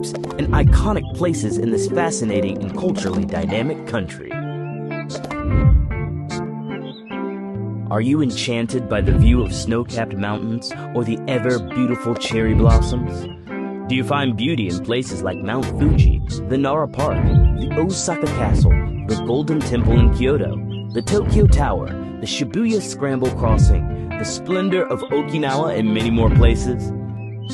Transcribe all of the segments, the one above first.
and iconic places in this fascinating and culturally dynamic country. Are you enchanted by the view of snow-capped mountains or the ever-beautiful cherry blossoms? Do you find beauty in places like Mount Fuji, the Nara Park, the Osaka Castle, the Golden Temple in Kyoto, the Tokyo Tower, the Shibuya Scramble Crossing, the splendor of Okinawa, and many more places?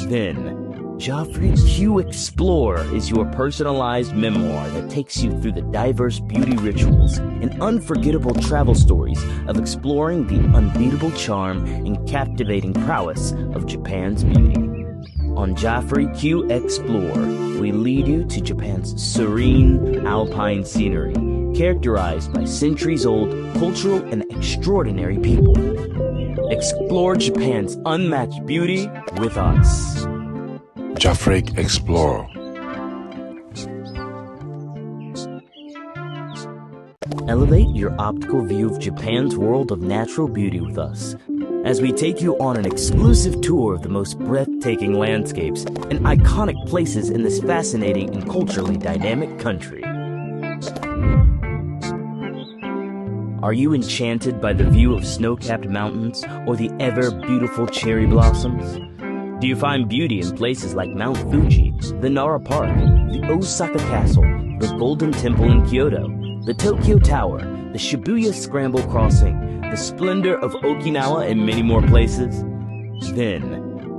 Then, JafriQ Xplore is your personalized memoir that takes you through the diverse beauty rituals and unforgettable travel stories of exploring the unbeatable charm and captivating prowess of Japan's beauty. On JafriQ Xplore, we lead you to Japan's serene alpine scenery, characterized by centuries-old cultural and extraordinary people. Explore Japan's unmatched beauty with us. JafriQ Xplore. Elevate your optical view of Japan's world of natural beauty with us, as we take you on an exclusive tour of the most breathtaking landscapes and iconic places in this fascinating and culturally dynamic country. Are you enchanted by the view of snow-capped mountains or the ever-beautiful cherry blossoms? Do you find beauty in places like Mount Fuji, the Nara Park, the Osaka Castle, the Golden Temple in Kyoto, the Tokyo Tower, the Shibuya Scramble Crossing, the splendor of Okinawa, and many more places? Then,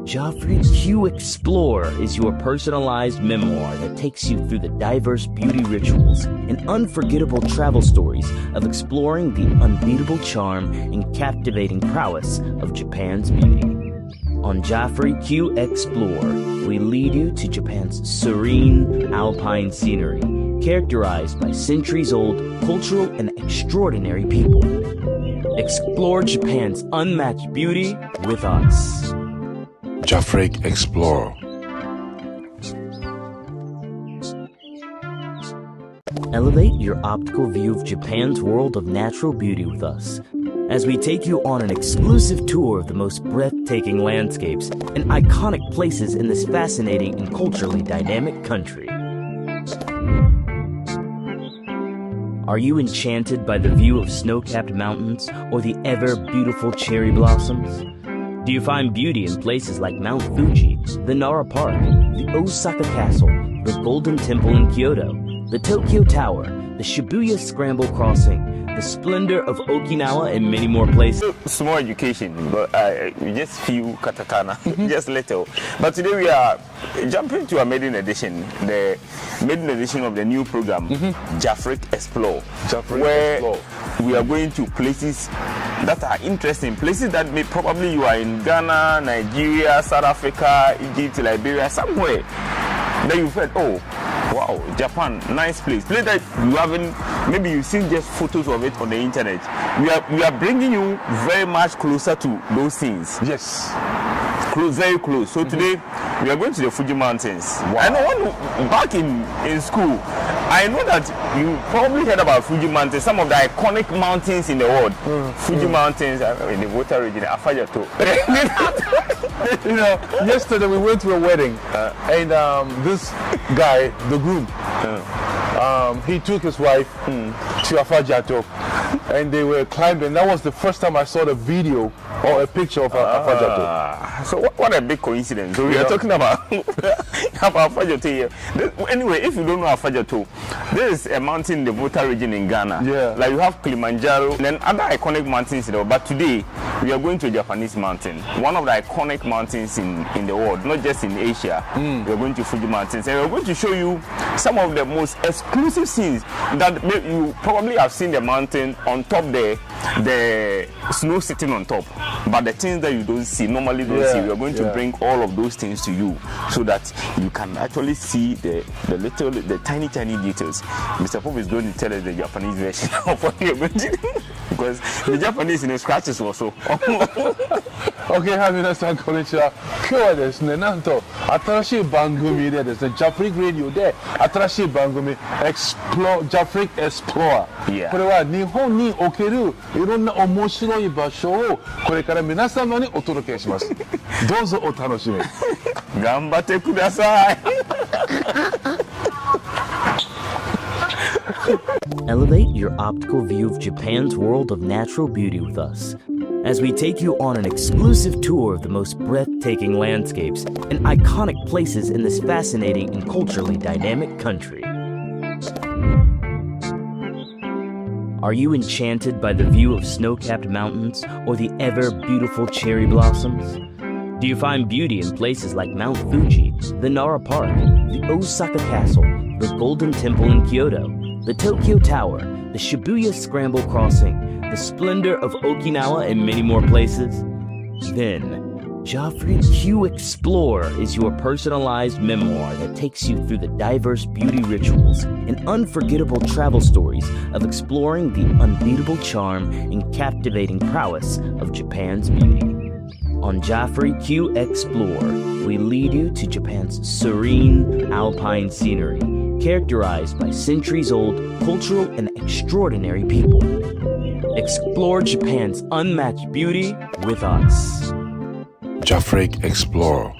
JafriQ Xplore is your personalized memoir that takes you through the diverse beauty rituals and unforgettable travel stories of exploring the unbeatable charm and captivating prowess of Japan's beauty. On JafriQ Xplore, we lead you to Japan's serene alpine scenery, characterized by centuries-old cultural and extraordinary people. Explore Japan's unmatched beauty with us. JafriQ Xplore. Elevate your optical view of Japan's world of natural beauty with us, as we take you on an exclusive tour of the most breathtaking landscapes and iconic places in this fascinating and culturally dynamic country. Are you enchanted by the view of snow-capped mountains or the ever-beautiful cherry blossoms? Do you find beauty in places like Mount Fuji, the Nara Park, the Osaka Castle, the Golden Temple in Kyoto, the Tokyo Tower, the Shibuya Scramble Crossing, the splendor of Okinawa, and many more places? Small education, but just few katakana, just little. But today we are jumping to a maiden edition, the maiden edition of the new program, JafriQ Xplore, where we are going to places that are interesting, places that may probably you are in Ghana, Nigeria, South Africa, Egypt, Liberia, somewhere that you've heard, oh, wow, Japan, nice place that you haven't, maybe you've seen just photos of it on the internet. We are bringing you very much closer to those things. Yes. Close, very close. So today we are going to the Fuji Mountains. Wow. I know back in school, I know that you probably heard about Fuji Mountains, some of the iconic mountains in the world. Fuji Mountains in the Volta region, Afajato. You know, yesterday we went to a wedding, and this guy, the groom, he took his wife to Afajato, and they were climbing. That was the first time I saw the video or a picture of Afajato. So what a big coincidence. So we are talking about Afajato here. Anyway, if you don't know Afajato, there is a mountain in the Volta region in Ghana. Yeah. Like you have Kilimanjaro and then other iconic mountains there. But today we are going to a Japanese mountain, one of the iconic mountains in the world, not just in Asia. We are going to Fuji Mountains, and we are going to show you some of the most exclusive scenes that you probably have seen the mountain on top there, the snow sitting on top. But the things that you don't see, normally don't see, we are going to bring all of those things to you so that you can actually see the tiny details. Mr. Pope is going to tell us the Japanese version of what we are going to do. Because the Japanese in the scratches also. Okay, はい、皆さんこんにちは。今日はですね、なんと新しい番組でですね、JafriQ Radio で新しい番組JafriQ Xplore、これは日本におけるいろんな面白い場所をこれから皆様にお届けします。どうぞお楽しみに。頑張ってください。elevate your optical view of Japan's world of natural beauty with us as we take you on an exclusive tour of the most breathtaking landscapes and iconic places in this fascinating and culturally dynamic country. Are you enchanted by the view of snow-capped mountains or the ever-beautiful cherry blossoms? Do you find beauty in places like Mount Fuji, the Nara Park, the Osaka Castle, the Golden Temple in Kyoto, the Tokyo Tower, the Shibuya Scramble Crossing, the splendor of Okinawa, and many more places? Then, JafriQ Xplore is your personalized memoir that takes you through the diverse beauty rituals and unforgettable travel stories of exploring the unbeatable charm and captivating prowess of Japan's beauty. On JafriQ Xplore, we lead you to Japan's serene alpine scenery, characterized by centuries-old cultural and extraordinary people. Explore Japan's unmatched beauty with us. JafriQ Xplore.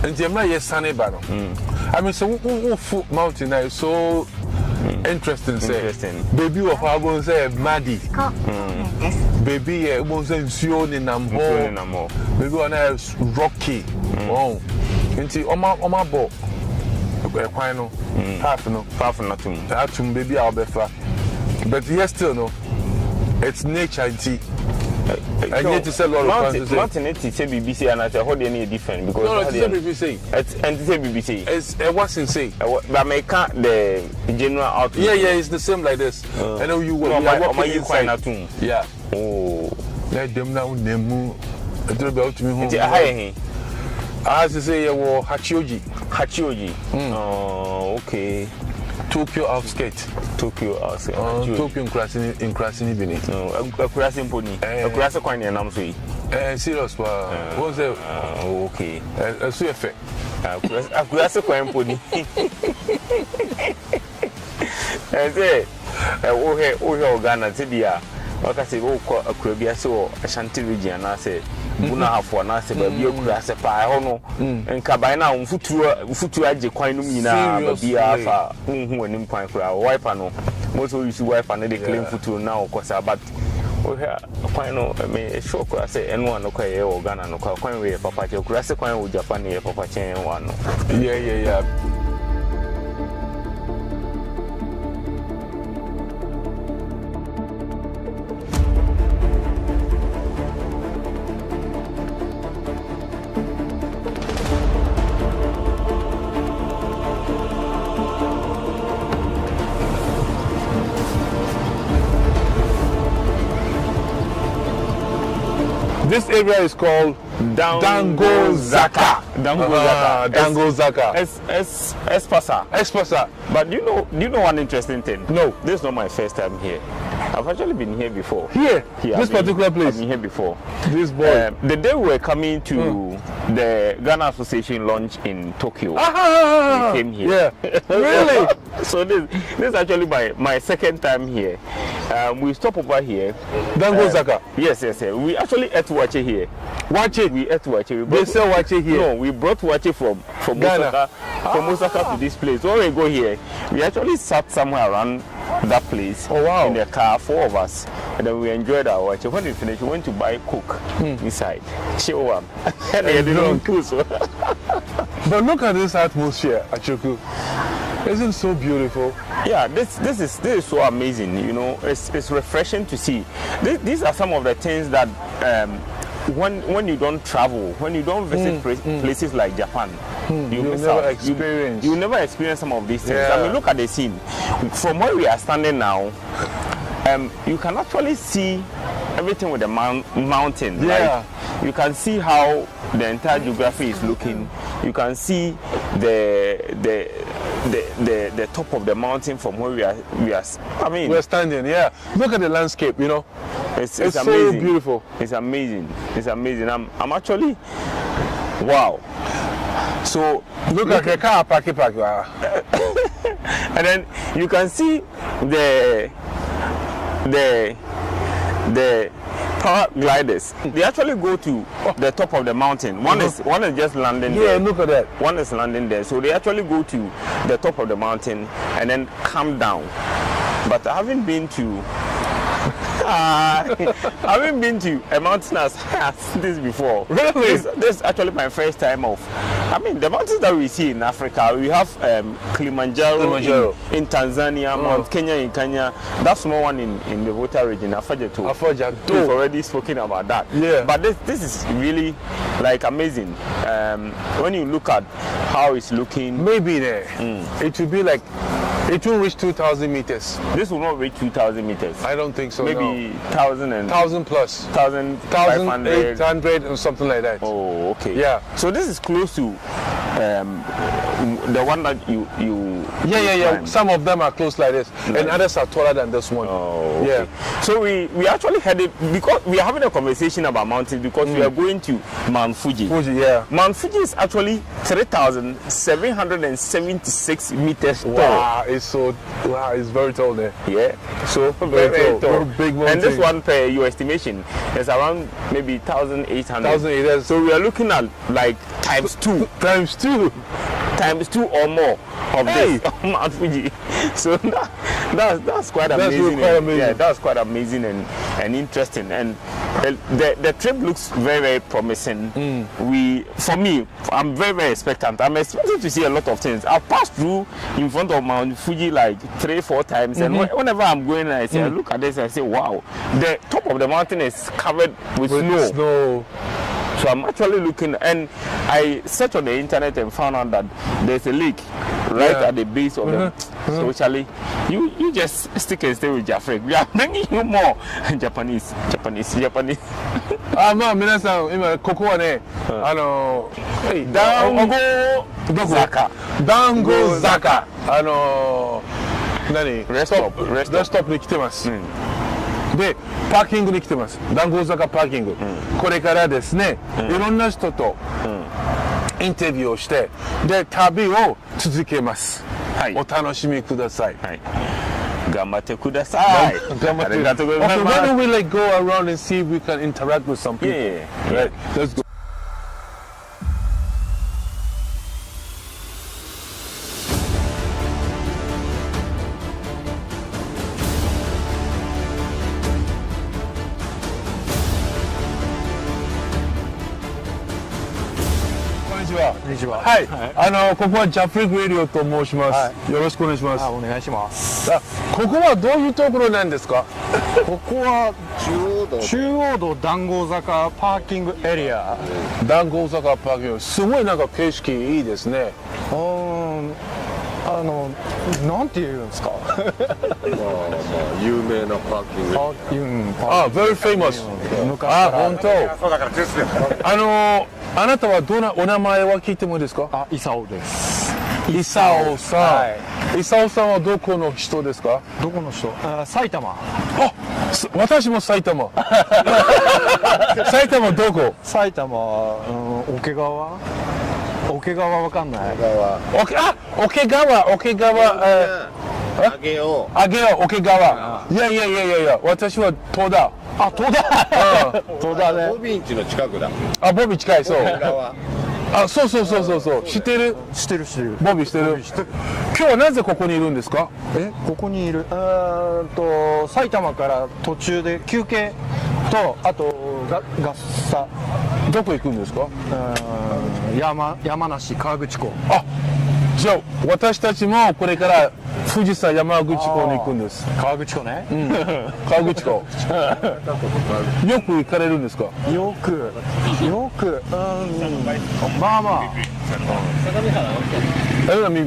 And the American sunny banner. I mean, so foot mountain is so interesting. Interesting. Baby, what I want to say, Maddie. Baby, I want to say, Namho. Baby, one is rocky. Oh, into Oma Bo. Quino, half nothing. Atum, baby, I'll be far. But yes, still no. It's nature, I need to say a lot of Martin, it's BBC and I say, how do you need different? Because no, it's BBC. It's BBC. It wasn't say. But I can't the general outfit. Yeah, it's the same like this. I know you were inside. Yeah. Oh. Let them now name. I don't know to me home. As I say, Hachioji. Oh, okay. Tokyo outskirts. Tokyo in Krasini Bini. A Krasin pony. A Krasa coin and I'm saying. Serious, what's that? Okay. A sweet effect. A Krasa coin pony. I say, oh, Ghana, Tidia. Like I say, oh, a Caribbean so a Shanty region, I say. Buna hafo na se ba bi okura se pa ho no nka bai na mfutu aje kwan no nyina ba bia fa hu anim kwan kura wiper no moto use wiper na dey clean futu na okosa but o here kwan no me sure kura se eno an kwa ye o Ghana no kwan we papa che kura se kwan o Japan ye papa che wan no yeah This area is called Dangozaka. Dangozaka. Espasa. But do you know one interesting thing? No. This is not my first time here. I've actually been here before. Here? This particular place? I've been here before. This boy. The day we were coming to the Ghana Association launch in Tokyo, we came here. Yeah. Really? So this is actually my second time here. We stop over here. Dangozaka? Yes. We actually ate wache here. Wache? We ate wache. They sell wache here? No, we brought wache from Osaka. From Osaka to this place. When we go here, we actually sat somewhere around that place. Oh, wow. In the car, 4 of us. And then we enjoyed our watch. When we finished, we went to buy Coke inside. Show up. And they didn't cook. But look at this atmosphere, Achoku. Isn't it so beautiful? Yeah, this is so amazing. You know, it's refreshing to see. These are some of the things that when you don't travel, when you don't visit places like Japan, you never experience some of these things. Yeah. I mean, look at the scene. From where we are standing now, you can actually see everything with the mountain. Yeah. Like, you can see how the entire geography is looking. You can see the top of the mountain from where we are. I mean, We're standing. Yeah. Look at the landscape. You know, it's it's so amazing. beautiful. It's amazing. It's amazing. I'm actually, wow. So Look at the car park. and then you can see the paragliders. They actually go to the top of the mountain. One is just landing there. Yeah, look at that. One is landing there. So they actually go to the top of the mountain and then come down. But I haven't been to I haven't been to a mountain as high as this before. Really? This is actually my first time of. I mean, the mountains that we see in Africa, we have Kilimanjaro. In Tanzania, Mount Kenya in Kenya. That small one in the Volta region, Afajato. We've already spoken about that. Yeah. But this is really like amazing. When you look at how it's looking, Maybe there. It will be like, it will reach 2,000 meters. this will not reach 2,000 meters. I don't think so. Maybe no. 1,000 plus. 1,500. 1,800 or something like that. Oh, okay. Yeah. So this is close to the one that you. Yeah. climbed. Some of them are close like this, and others are taller than this one. Oh, okay. Yeah. So we actually headed because we are having a conversation about mountains because we are going to Mount Fuji. Fuji, yeah. Mount Fuji is actually 3,776 meters tall. Wow, it's very tall there. Yeah. So very tall. Very big mountain. And this one, per your estimation, is around maybe 1,800. 1,800. So we are looking at like times two. Times two. Times two or more of this Mount Fuji. So that's quite amazing. Quite amazing. Yeah, that's quite amazing and interesting. And the trip looks very, very promising. For me, I'm very, very expectant. I'm expecting to see a lot of things. I've passed through in front of Mount Fuji like 3-4 times, and whenever I'm going, I say, I look at this, I say, wow, the top of the mountain is covered with snow. So I'm actually looking, and I searched on the internet and found out that there's a lake right at the base of them. So Charlie, you just stick and stay with JafriQ. We are bringing you more Japanese. まあ皆さん今ここはね、団子坂。団子坂。レストップに来てます。で、パーキングに来てます。談合坂パーキング。これからですね、いろんな人とインタビューをして、で、旅を続けます。お楽しみください。頑張ってください。ありがとうございます。Okay, why don't we like go around and see if we can interact with some people? Yeah. Right, let's go. JafriQ はい、ここはJafriQラジオと申します。よろしくお願いします。お願いします。ここはどういうところなんですか？ここは中央道談合坂パーキングエリア。談合坂パーキング、すごいなんか景色いいですね。なんて言うんですか？有名なパーキング。very famous。昔から。本当。あなたはお名前は聞いてもいいですか？イサオです。イサオさん。イサオさんはどこの人ですか？どこの人？埼玉。私も埼玉。埼玉どこ？埼玉桶川。桶川わかんない。桶川。上尾。桶川。いや、私は戸田。戸田。戸田ね。ボビン家の近くだ。ボビ近い、そう。そう。知ってる。ボビ知ってる。今日はなぜここにいるんですか？ここにいる。埼玉から途中で休憩と、あとガッサ。どこ行くんですか？山梨河口湖。じゃあ私たちもこれから富士山山口湖に行くんです。河口湖ね。河口湖。よく行かれるんですか？よく。まあ。相模原。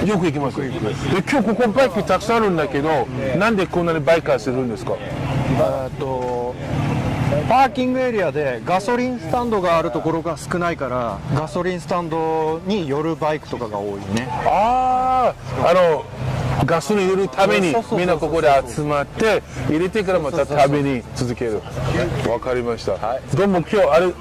よく行きます。で今日ここバイクたくさんあるんだけど、なんでこんなにバイカーするんですか？パーキングエリアでガソリンスタンドがあるところが少ないから、ガソリンスタンドに寄るバイクとかが多いね。ガソリン入れるためにみんなここで集まって入れてからまた食べに続ける。わかりました。どうも今日あれ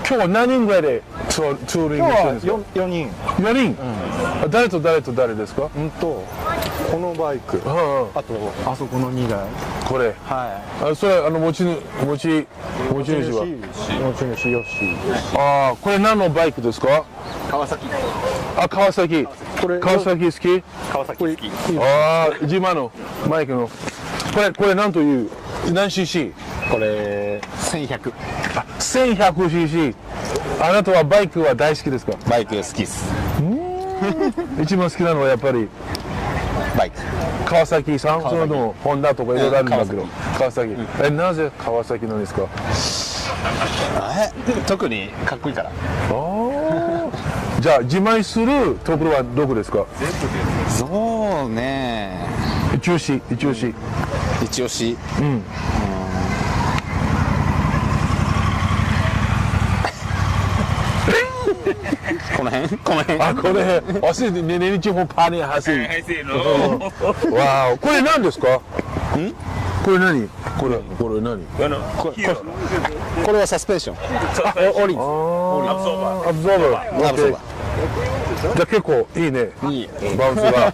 今日は何人ぐらいでツーリングしてるんですか？4人。4人、誰と誰と誰ですか？このバイク、あとあそこの2台。これ、それ持ち主はよし。これ何のバイクですか？川崎。川崎。川崎好き？川崎好き。自慢のマイクの。これ何という何 cc？ これ1100。1100cc。あなたはバイクは大好きですか？バイク好きです。一番好きなのはやっぱりバイク。川崎さん、そのとホンダとかいろいろあるんだけど、川崎。なぜ川崎なんですか？特にかっこいいから。じゃあ自慢するところはどこですか？そうね。一押し。この辺。これ忘れてね日本パニーハシ。わあ、これ何ですか？これ何？これ何？これはサスペンション。オリン。アブゾーバー。じゃあ結構いいね。バウンスが。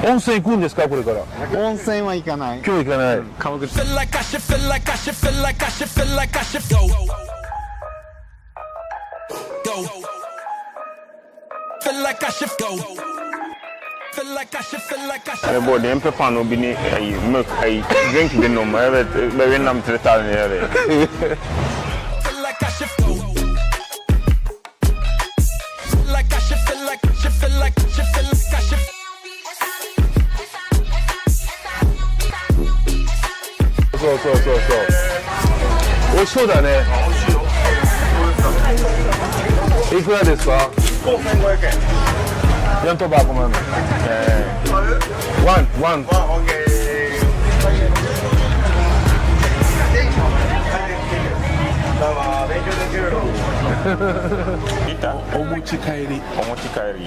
温泉行くんですかこれから？温泉は行かない。今日行かない。川口。Boy, the emperor pan will be milk, drink the number, very number to the town area.そう美味しそうだね。いくらですか？5500円。4トバーコマン。ワン。お持ち帰り。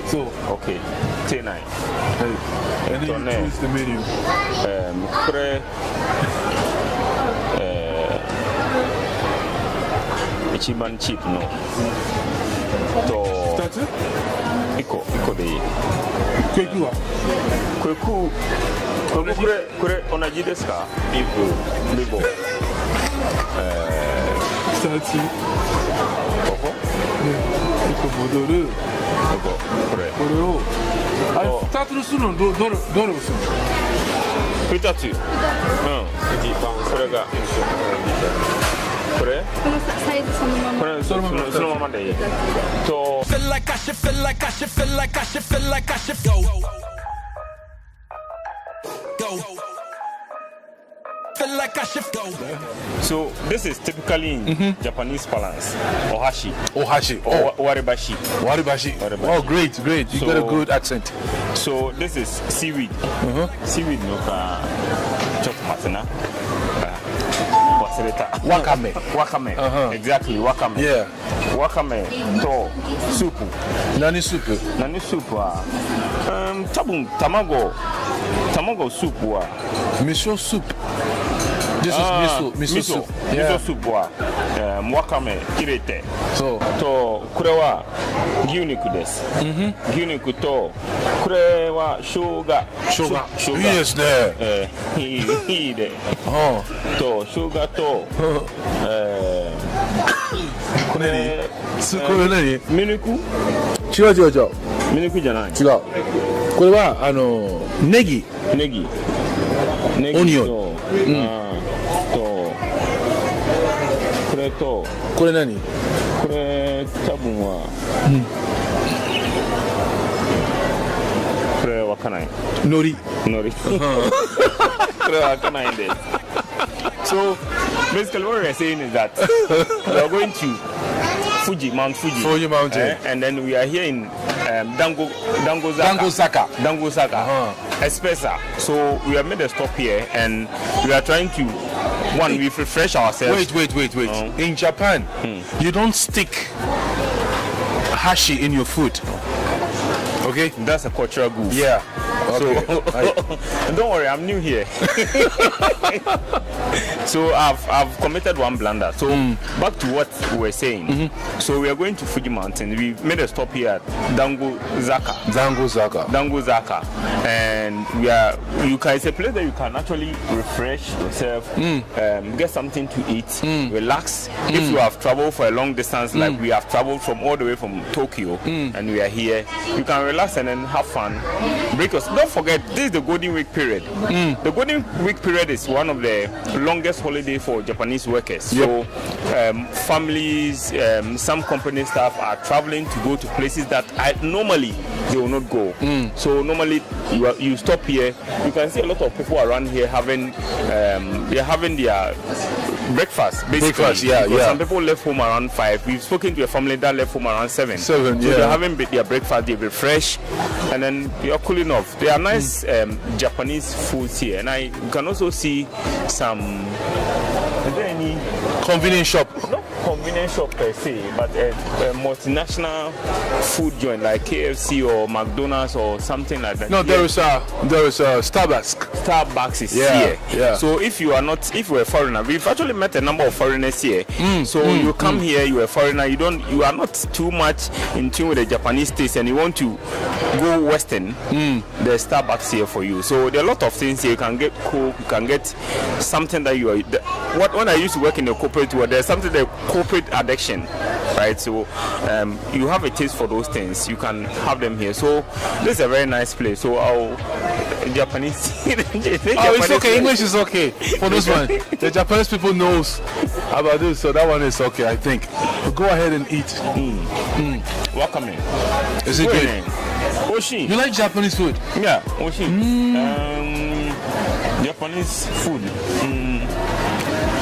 そう。OK。手ない。これ。一番チープのと2つ1個でいい。これいくわ。これ同じですか？リボ。2つ。ここ？1個戻る。これを2つにするのどれをするの？2つ。一番それがこれサイズそのまま。これそのままでいい。と。So this is typically in Japanese parlance, ohashi. Waribashi. Oh, great. You got a good accent. So this is seaweed. Seaweed no ka chop matana. Wakame. Exactly, wakame. Yeah. Wakame to soup. Nani soup wa tamagō soup wa miso soup. This is miso soup. Miso soup wa wakame irete. So とこれは牛肉です。牛肉とこれは生姜。いいですね。いいで。と生姜とこれ何？ミルク？違う。ミルクじゃない。違う。これはネギオニオンとこれ何？これ多分はこれわかんない。海苔。これはわかんないんです。So basically what we're saying is that we are going to Fuji, Mount Fuji. Fuji Mountain. And then we are here in Dangosaka. Espesa. So we have made a stop here and we are trying to we refresh ourselves. Wait. In Japan, you don't stick hashi in your food. Okay? That's a cultural goof. Yeah. Okay. Don't worry, I'm new here. So I've committed one blunder. So back to what we were saying. So we are going to Fuji Mountain. We made a stop here at Dangosaka. And it's a place that you can actually refresh yourself, get something to eat, relax. If you have traveled for a long distance, like we have traveled from all the way from Tokyo, and we are here, you can relax and then have fun. Don't forget, this is the Golden Week period. The Golden Week period is one of the longest holiday for Japanese workers. Yep. So families, some company staff are traveling to go to places that normally they will not go. So normally you stop here. You can see a lot of people around here having their breakfast. Basically, Some people left home around 5. We've spoken to a family that left home around 7. So they're having their breakfast. They refresh, and then they are cooling off. There are nice Japanese foods here, and you can also see some. Is there any convenience shop? Not convenience shop per se, but a multinational food joint like KFC or McDonald's or something like that. No, there is a Starbucks. Starbucks is here. Yeah. So if you're a foreigner, we've actually met a number of foreigners here. You come here, you're a foreigner, you are not too much in tune with the Japanese taste, and you want to go Western. There's Starbucks here for you. So there are a lot of things here. You can get Coke, you can get something that you are. When I used to work in the corporate world, there's something that corporate addiction, right? So you have a taste for those things, you can have them here. So this is a very nice place. So Japanese. It's okay. English is okay for this one. The Japanese people knows about this, so that one is okay, I think. But go ahead and eat. Welcome in. Is it good? Oshi. You like Japanese food? Yeah, Oshi. Japanese food.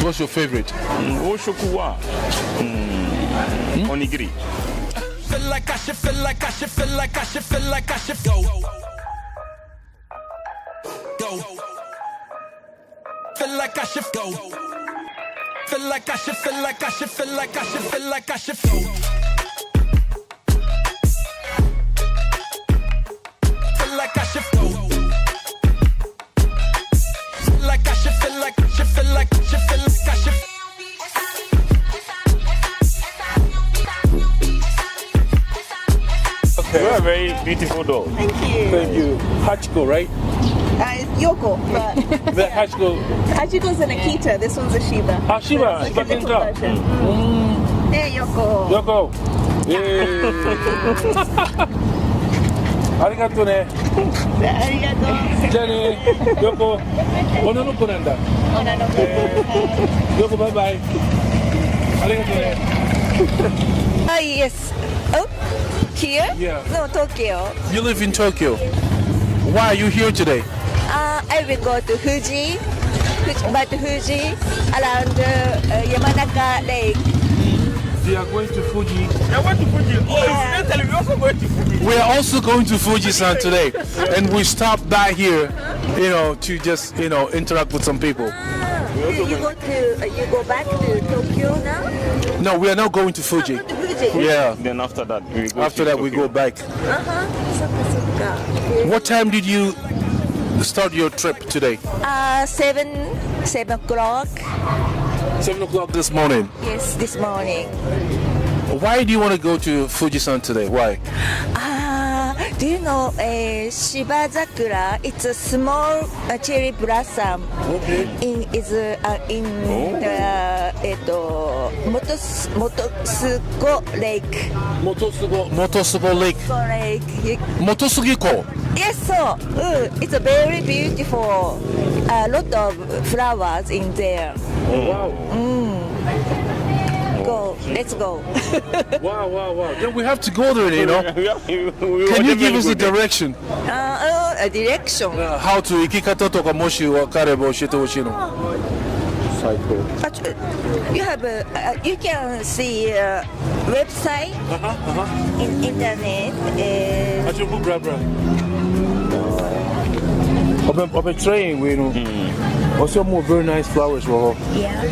What's your favorite? Oshokuwa. Onigiri. Feel like I should go. Feel like I should go. Feel like I should go. You're a very beautiful dog. Thank you. Thank you. Hachiko, right? Yoko, but The Hachiko. Hachiko's an Akita. This one's a Shiba. Ah, Shiba. It's like a little version. Hey, Yoko. Yoko. Arigato ne. Arigato. じゃあね、Yoko。女の子なんだ。女の子。Yoko, bye bye. ありがとうね。Yes. Oh, here? Yeah. No, Tokyo. You live in Tokyo. Why are you here today? I will go to Fuji around Yamanaka Lake. We are going to Fuji. I went to Fuji. Yeah. Incidentally, we also going to Fuji. We are also going to Fuji-san today, and we stopped by here, to just, interact with some people. You go back to Tokyo now? No, we are not going to Fuji. Go to Fuji. Yeah. Then after that, We go back. Sokka. What time did you start your trip today? 7 o'clock. 7 o'clock this morning. Yes, this morning. Why do you want to go to Fuji-san today? Why? Do you know Shibazakura? It's a small cherry blossom. Okay. In the Motosugo Lake. Motosugo Lake. Lake. Motosugiko. Yes, so it's a very beautiful. A lot of flowers in there. Oh, wow. Go, let's go. Wow. Then we have to go there, Can you give us a direction? A direction. How to 生き方とかもし分かれば教えてほしいの。motorcycle. But you have you can see website in internet. Acho bu bra bra. Open train we know. Also more very nice flowers for her. Yeah.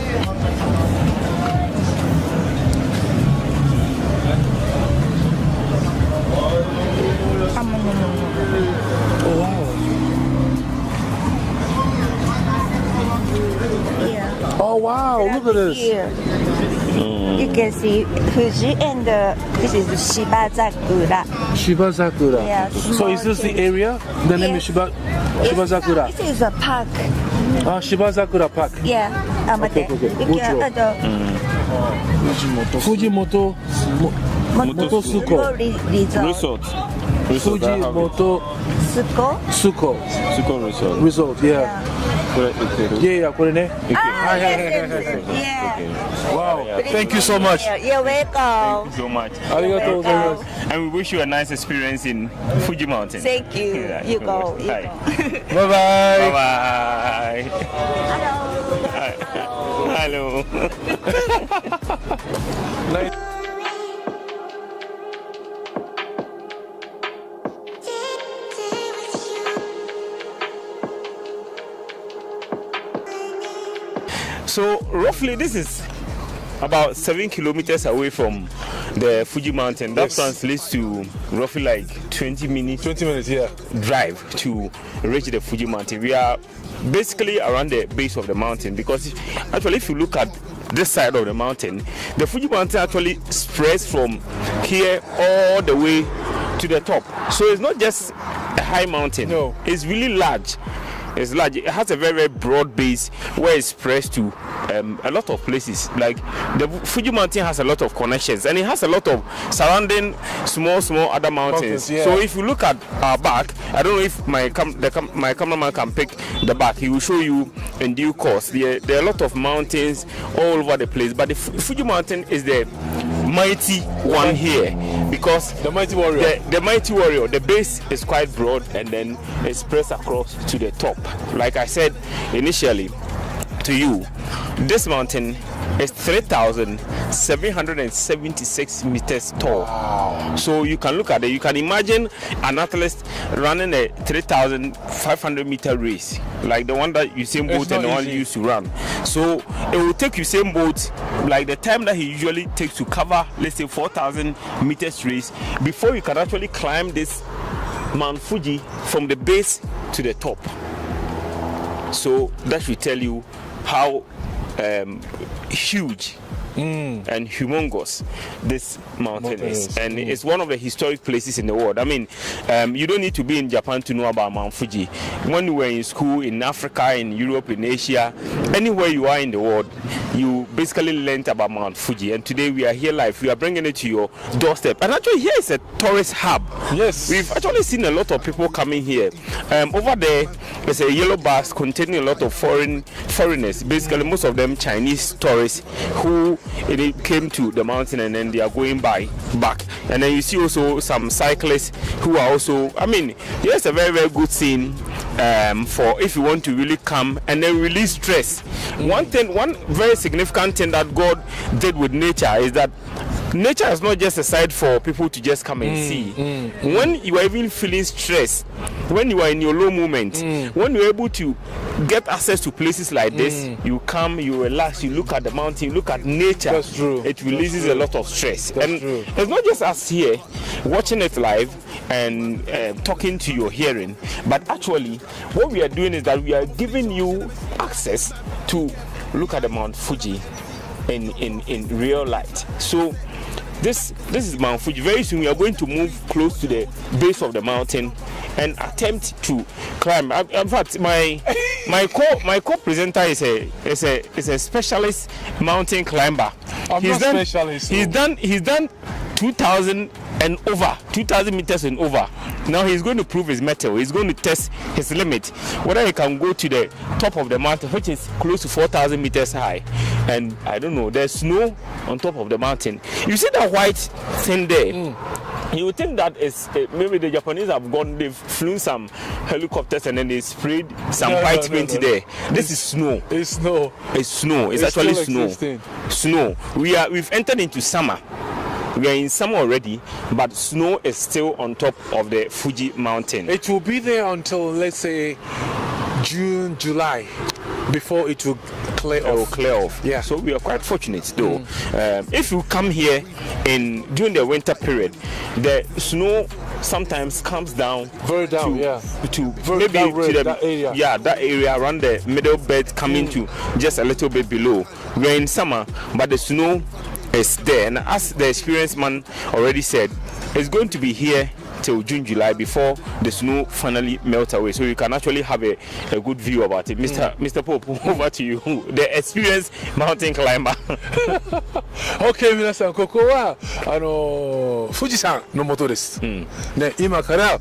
Oh wow. Yeah. Oh wow, look at this. Here. You can see Fuji and this is Shibazakura. Shibazakura. Yeah, So is this the area? The name is Shibazakura. This is a park. Shibazakura Park. Yeah. Okay. You can Fujimoto Motosuko. Resort. Fujimoto Suko. Suko Resort. Yeah. Yeah,これね. Yeah. Wow. Thank you so much. You're welcome. So much. ありがとうございます. And we wish you a nice experience in Fuji Mountain. Thank you. Yeah, You go. You Hi. go. Bye bye. Bye bye. Hello. Nice. So roughly this is about 7 kilometers away from the Fuji Mountain. That translates to roughly like 20 minutes. 20 minutes, yeah. Drive to reach the Fuji Mountain. We are basically around the base of the mountain because actually if you look at this side of the mountain, the Fuji Mountain actually spreads from here all the way to the top. So it's not just a high mountain. No. It's really large. It's large. It has a very, very broad base where it spreads to a lot of places. Like the Fuji Mountain has a lot of connections and it has a lot of surrounding small other mountains. Yeah. So if you look at our back, I don't know if my cameraman can pick the back. He will show you in due course. There are a lot of mountains all over the place, but the Fuji Mountain is the mighty one here because the mighty warrior. The mighty warrior. The base is quite broad and then it spreads across to the top. Like I said initially to you, this mountain is 3,776 meters tall. Wow. So you can look at it. You can imagine an athlete running a 3,500 meter race, like the one that Usain Bolt and the one he used to run. So it will take Usain Bolt like the time that he usually takes to cover, let's say 4,000 meters race, before you can actually climb this Mount Fuji from the base to the top. So that should tell you how huge and humongous this mountain is, and it's one of the historic places in the world. I mean, you don't need to be in Japan to know about Mount Fuji. When you were in school in Africa, in Europe, in Asia, anywhere you are in the world, you basically learned about Mount Fuji. And today we are here live. We are bringing it to your doorstep. And actually here is a tourist hub. Yes. We've actually seen a lot of people coming here. Over there, there's a yellow bus containing a lot of foreigners, basically most of them Chinese tourists who came to the mountain and then they are going back. And then you see also some cyclists who are also, I mean, here's a very, very good scene for if you want to really come and then release stress. One very significant thing that God did with nature is that nature is not just a site for people to just come and see. When you are even feeling stressed, when you are in your low moment, when you're able to get access to places like this, you come, you relax, you look at the mountain, you look at nature. That's true. It releases a lot of stress. That's and true. It's not just us here watching it live and talking to your hearing, but actually what we are doing is that we are giving you access to look at the Mount Fuji in real light. So this is Mount Fuji. Very soon we are going to move close to the base of the mountain and attempt to climb. In fact, my co-presenter is a specialist mountain climber. He's done 2,000 meters and over. Now he's going to prove his mettle. He's going to test his limit, whether he can go to the top of the mountain, which is close to 4,000 meters high. And I don't know, there's snow on top of the mountain. You see that white thing there? You would think that maybe the Japanese have gone, they've flown some helicopters and then they sprayed some white paint there. This is snow. It's snow. It's snow. It's actually still snow. existing. Snow. We've entered into summer. We are in summer already, but snow is still on top of the Fuji mountain. It will be there until, let's say, June, July, before it will clear off. Yeah. So we are quite fortunate though. If you come here during the winter period, the snow sometimes comes down very down, to very maybe down road, to that area. Yeah, that area around the middle belt coming to just a little bit below. We're in summer, but the snow is there, and as the experienced man already said, it's going to be here till June, July before the snow finally melts away. So you can actually have a good view about it. Mr. Pope, over to you, the experienced mountain climber. Okay, 皆さん、ここは富士山の元です。ね、今から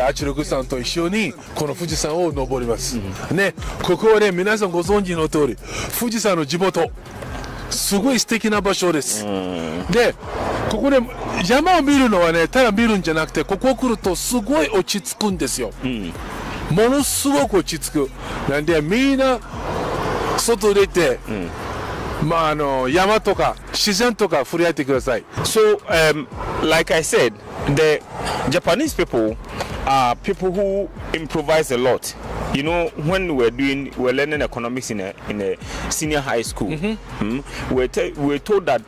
あちろくさんと一緒にこの富士山を登ります。ね、ここはね、皆さんご存知の通り、富士山の地元。すごい素敵な場所です。で、ここで山を見るのはね、ただ見るんじゃなくて、ここ来るとすごい落ち着くんですよ。ものすごく落ち着く。なんでみんな外出て、まあ山とか自然とか触れ合ってください。So, like I said, the Japanese people are people who improvise a lot. You know, when we're learning economics in a senior high school, we're told that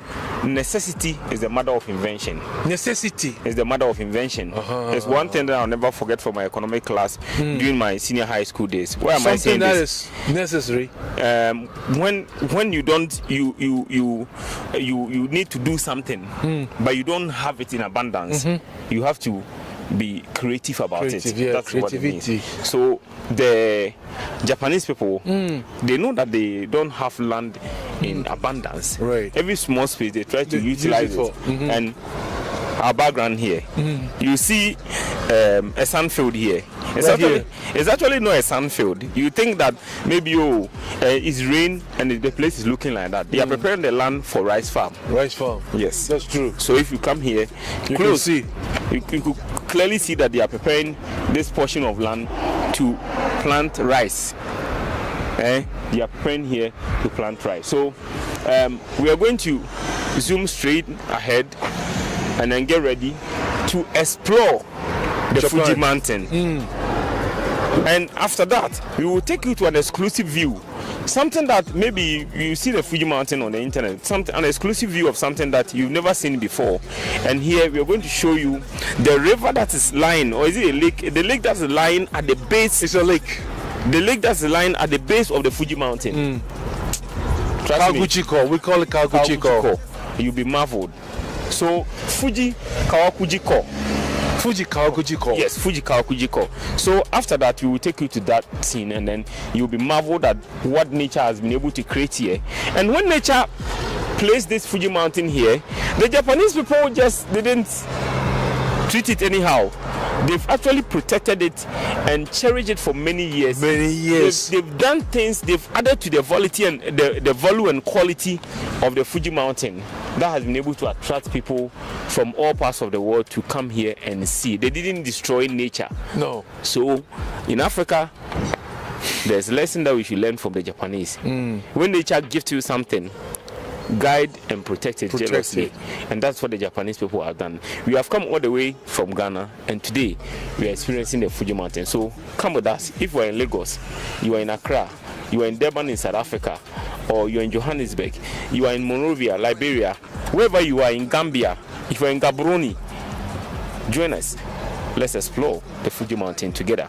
necessity is the mother of invention. Necessity is the mother of invention. It's one thing that I'll never forget from my economic class during my senior high school days. Why am I saying this? Something that is necessary. When you don't, you need to do something, but you don't have it in abundance. You have to be creative about it. Yeah, that's creativity. What it means. So the Japanese people, they know that they don't have land in abundance. Right. Every small space they try to utilize it. And our background here, you see a sandfield here. It's actually not a sandfield. You think that maybe it's rain and the place is looking like that. They are preparing the land for rice farm. Rice farm. Yes, that's true. So if you come here, you can see. You could clearly see that they are preparing this portion of land to plant rice. They are preparing here to plant rice. So we are going to zoom straight ahead and then get ready to explore the Fuji mountain. And after that, we will take you to an exclusive view. Something that maybe you see the Fuji mountain on the internet, an exclusive view of something that you've never seen before. And here we are going to show you the river that is lying, or is it a lake? The lake that's lying at the base. It's a lake. The lake that's lying at the base of the Fuji mountain. Kawaguchiko. We call it Kawaguchiko. You'll be marveled. So Fuji Kawaguchiko. Fuji Kawaguchiko. Yes, Fuji Kawaguchiko. So after that, we will take you to that scene, and then you'll be marveled at what nature has been able to create here. And when nature placed this Fuji mountain here, the Japanese people just didn't treat it anyhow. They've actually protected it and cherished it for many years. They've done things. They've added to the validity and the value and quality of the Fuji mountain that has been able to attract people from all parts of the world to come here and see. They didn't destroy nature. No. So in Africa, there's a lesson that we should learn from the Japanese. When nature gives you something, guide and protect it jealously. And that's what the Japanese people have done. We have come all the way from Ghana, and today we are experiencing the Fuji mountain. So come with us. If you are in Lagos, you are in Accra, you are in Durban in South Africa, or you are in Johannesburg, you are in Monrovia, Liberia, wherever you are in Gambia, if you are in Gaborone, join us. Let's explore the Fuji mountain together.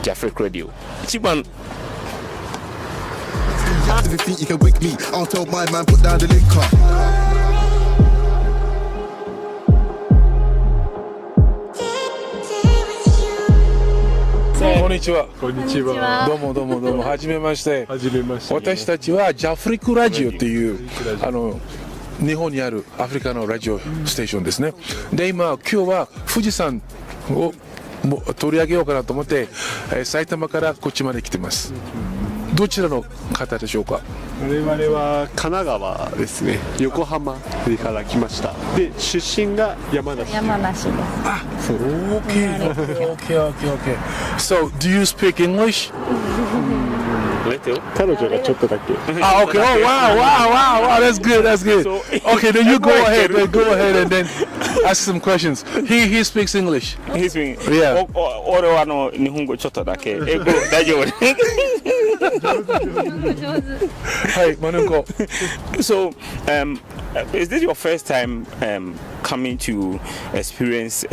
JafriQ Radio. Chiban. If you think you can wake me, I'll tell my man put down the liquor. こんにちは。こんにちは。どうもどうもどうも。はじめまして。はじめまして。私たちはJafriQラジオっていう日本にあるアフリカのラジオステーションですね。で今日は富士山を取り上げようかなと思って埼玉からこっちまで来てます。どちらの方でしょうか。我々は神奈川ですね。横浜から来ました。で、出身が山梨。山梨です。そう。Okay. So, do you speak English? Little. 彼女がちょっとだけ。Ah, okay. Oh, wow. That's good. Okay, then you go ahead. And then ask some questions. He speaks English. He's been. Yeah. 俺は日本語ちょっとだけ。英語大丈夫。はい、マヌンコ。So, is this your first time coming to experience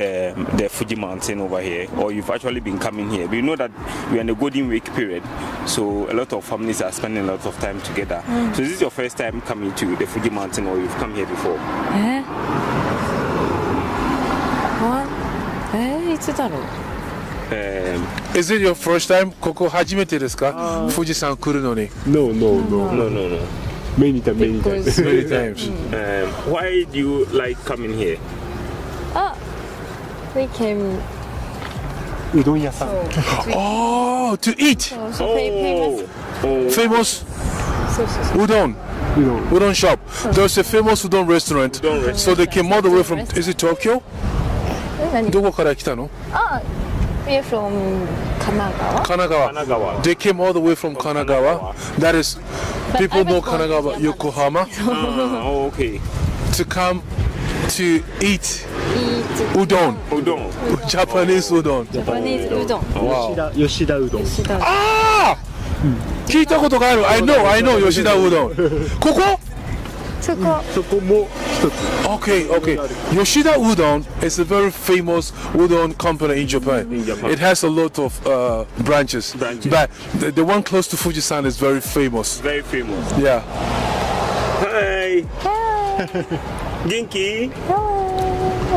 the Fuji Mountain over here, or you've actually been coming here? We know that we're in the Golden Week period, so a lot of families are spending a lot of time together. So, is this your first time coming to the Fuji Mountain, or you've come here before? いつだろう。Is it your first time? ここ初めてですか？富士山来るのに。No. No. Many times. Many times. Why do you like coming here? We came うどん屋さん。Oh, to eat. Famous udon shop. There's a famous udon restaurant. So they came all the way from. Is it Tokyo? どこから来たの？ We're from 神奈川。They came all the way from Kanagawa. That is, people know Kanagawa, Yokohama. Okay. To come to eat udon. Japanese udon. ジャパニーズうどん。吉田うどん。ああ、聞いたことがある。I know 吉田うどん。ここ？そこも一つ。Okay. Yoshida Udon is a very famous udon company in Japan. It has a lot of branches. But the one close to Fujisan is very famous. Very famous. Yeah. Hi. Genki.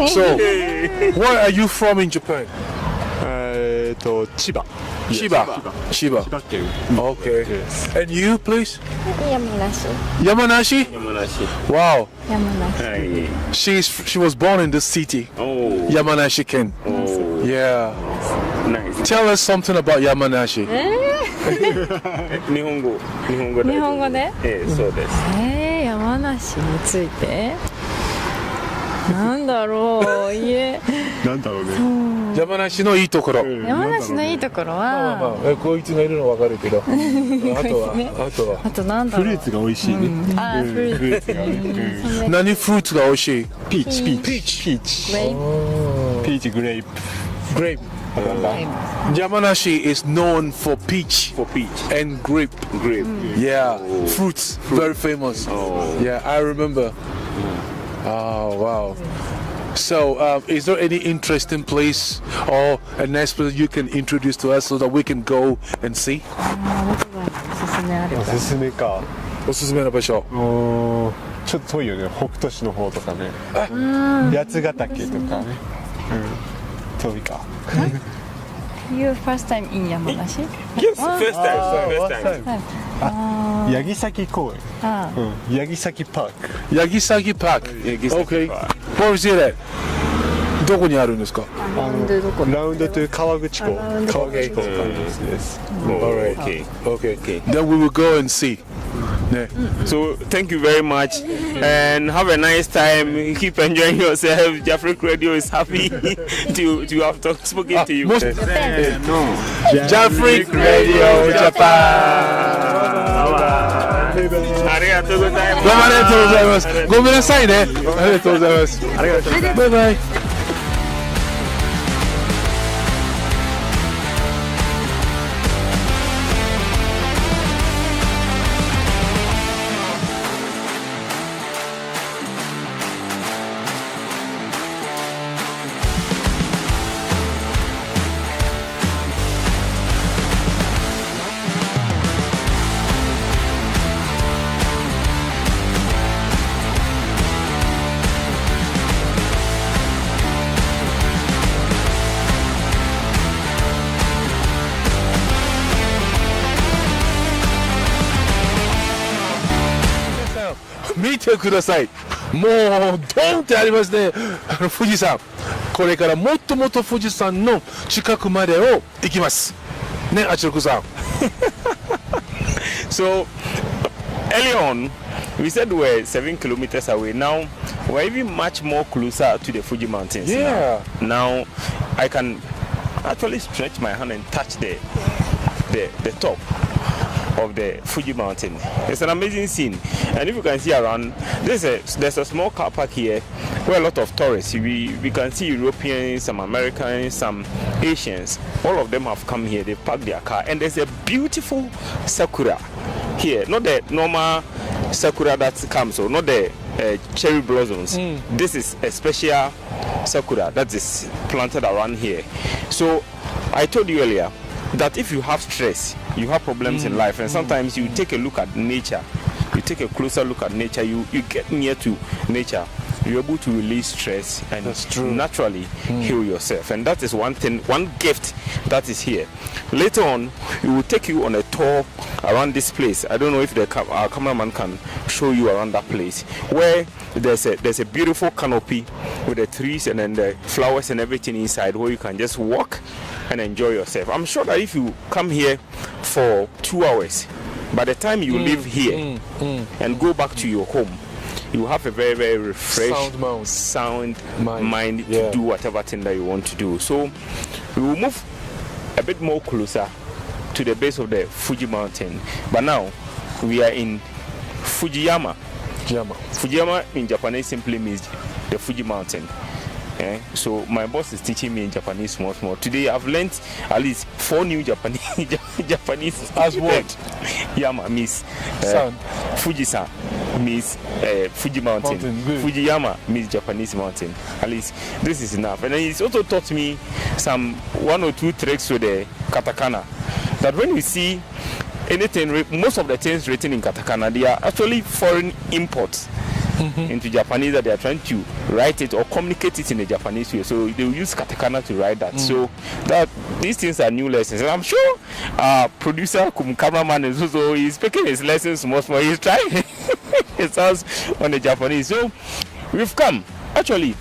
So, where are you from in Japan? 千葉。千葉県。Okay. And you, please? 山梨? Wow. 山梨。She was born in this city. Yamanashi Ken. Yeah. Nice. Tell us something about Yamanashi. 日本語で？そうです。山梨について？なんだろうね。山梨のいいところ。山梨のいいところは、こいつがいるのわかるけど、あとなんだろう。フルーツが美味しいね。フルーツ。何フルーツが美味しい？ピーチ。グレープ。Yamanashi is known for peach and grape. Yeah, fruits, very famous. Yeah, I remember. Oh, wow. So, is there any interesting place or a nice place you can introduce to us so that we can go and see? おすすめか。おすすめの場所。ちょっと遠いよね。北斗市の方とかね。八ヶ岳とかね。遠いか。You first time in 山梨？ Yes, first time. 八木崎公園。八木崎パーク。八木崎パーク。Okay. Where is it at? どこにあるんですか？ラウンドという川口湖。川口湖です。Alright. Okay. Then we will go and see. So thank you very much and have a nice time. Keep enjoying yourself. JafriQ Radio is happy to have spoken to you. JafriQ Radio Japan. ありがとうございます。どうもありがとうございます。ごめんなさいね。ありがとうございます。バイバイ。見てください。もうドーンってありますね。富士山。これからもっともっと富士山の近くまでを行きます。ね、あちろくさん。So earlier on, we said we're 7 kilometers away. Now, we're even much more closer to the Fuji Mountains. Yeah. Now I can actually stretch my hand and touch the top of the Fuji Mountain. It's an amazing scene, and if you can see around, there's a small car park here where a lot of tourists. We can see Europeans, some Americans, some Asians. All of them have come here. They parked their car, and there's a beautiful sakura here. Not the normal sakura that comes, or not the cherry blossoms. This is a special sakura that is planted around here. So I told you earlier that if you have stress, you have problems in life, and sometimes you take a look at nature, you take a closer look at nature, you get near to nature, you're able to release stress and naturally heal yourself. And that is one thing, one gift that is here. Later on, we will take you on a tour around this place. I don't know if our cameraman can show you around that place, where there's a beautiful canopy with the trees and then the flowers and everything inside, where you can just walk and enjoy yourself. I'm sure that if you come here for 2 hours, by the time you leave here and go back to your home, you have a very, very refreshed, sound mind to do whatever thing that you want to do. So we will move a bit more closer to the base of the Fuji Mountain. But now we are in Fujiyama. Fujiyama in Japanese simply means the Fuji Mountain. So my boss is teaching me in Japanese small. Today I've learned at least 4 new Japanese. As what? Yama means Fuji-san means Fuji Mountain. Fujiyama means Japanese mountain. At least this is enough. And then he's also taught me some 1 or 2 tricks with the katakana. That when you see anything, most of the things written in katakana, they are actually foreign imports into Japanese, that they are trying to write it or communicate it in a Japanese way. So they will use katakana to write that. So that these things are new lessons. And I'm sure producer, cameraman is also, he's speaking his lessons small. He's trying it sounds on the Japanese. So we've come. Actually,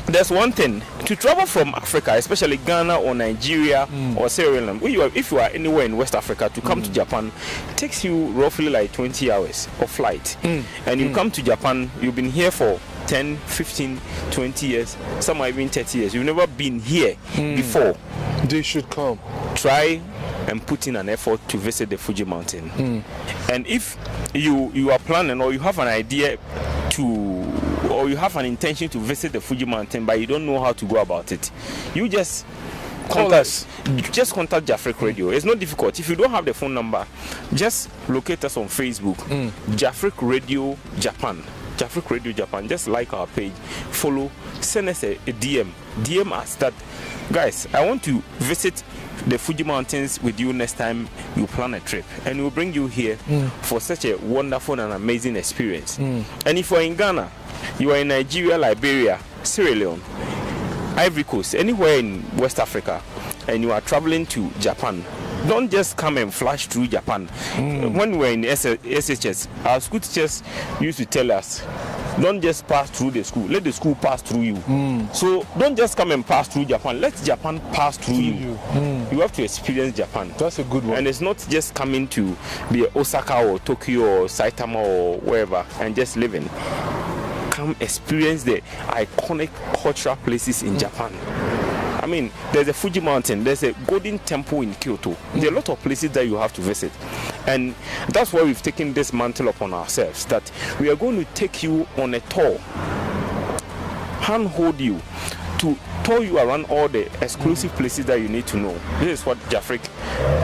there's one thing to travel from Africa, especially Ghana or Nigeria or Sierra Leone. If you are anywhere in West Africa, to come to Japan, it takes you roughly like 20 hours of flight. And you come to Japan, you've been here for 10, 15, 20 years, some are even 30 years. You've never been here before. They should come. Try and put in an effort to visit the Fuji Mountain. And if you are planning, or you have an idea or you have an intention to visit the Fuji Mountain, but you don't know how to go about it, you just contact JafriQ Radio. It's not difficult. If you don't have the phone number, just locate us on Facebook, JafriQ Radio Japan. JafriQ Radio Japan. Just like our page, follow, send us a DM us that, guys, I want to visit the Fuji Mountains with you next time you plan a trip, and we'll bring you here for such a wonderful and amazing experience. And if you're in Ghana, you are in Nigeria, Liberia, Sierra Leone, Ivory Coast, anywhere in West Africa, and you are traveling to Japan, don't just come and flash through Japan. When we were in SHS, our school teachers used to tell us, don't just pass through the school, let the school pass through you. So don't just come and pass through Japan, let Japan pass through you. You have to experience Japan. That's a good one. And it's not just coming to be Osaka or Tokyo or Saitama or wherever and just living. Come experience the iconic cultural places in Japan. I mean, there's a Fuji Mountain, there's a Golden Temple in Kyoto. There are a lot of places that you have to visit. And that's why we've taken this mantle upon ourselves, that we are going to take you on a tour, handhold you, to tour you around all the exclusive places that you need to know. This is what JafriQ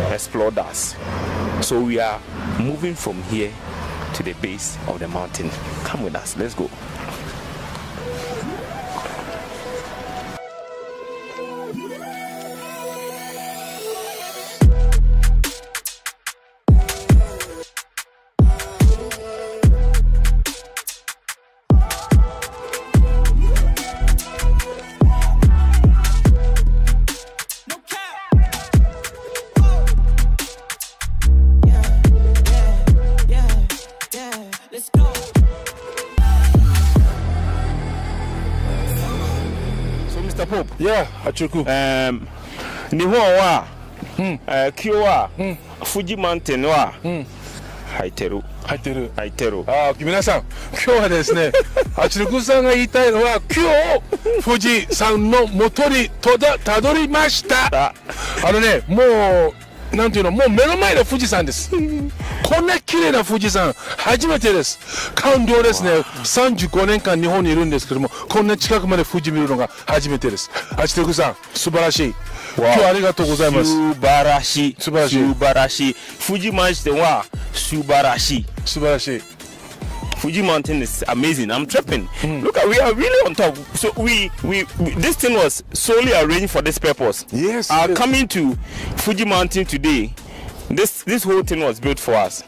Xplore does. So we are moving from here to the base of the mountain. Come with us, let's go. Yeah, Achuku. Nihon wa Kyowa Fuji Mountain wa 入ってる。入ってる。入ってる。皆さん、今日はですね、JafriQさんが言いたいのは、今日、富士山の元にたどりました。もう、なんていうの、もう目の前の富士山です。こんな綺麗な富士山、初めてです。感動ですね。35年間日本にいるんですけども、こんな近くまで富士見るのが初めてです。JafriQさん、素晴らしい。今日はありがとうございます。素晴らしい。素晴らしい。素晴らしい。富士マンションは素晴らしい。素晴らしい。Fuji Mountain is amazing. I'm tripping. Look at, we are really on top. So we this thing was solely arranged for this purpose. Yes. Coming to Fuji Mountain today, this whole thing was built for us.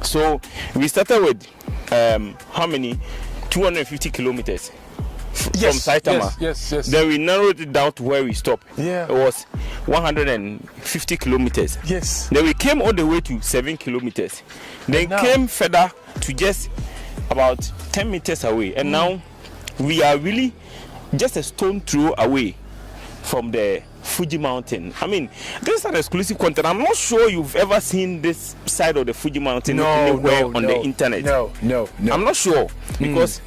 So we started with how many? 250 kilometers from Saitama. Yes. Then we narrowed it down to where we stopped. Yeah. It was 150 kilometers. Yes. Then we came all the way to 7 kilometers. Then came further to just about 10 meters away, and now we are really just a stone throw away from the Fuji Mountain. I mean, this is an exclusive content. I'm not sure you've ever seen this side of the Fuji Mountain anywhere on the internet. No. I'm not sure, because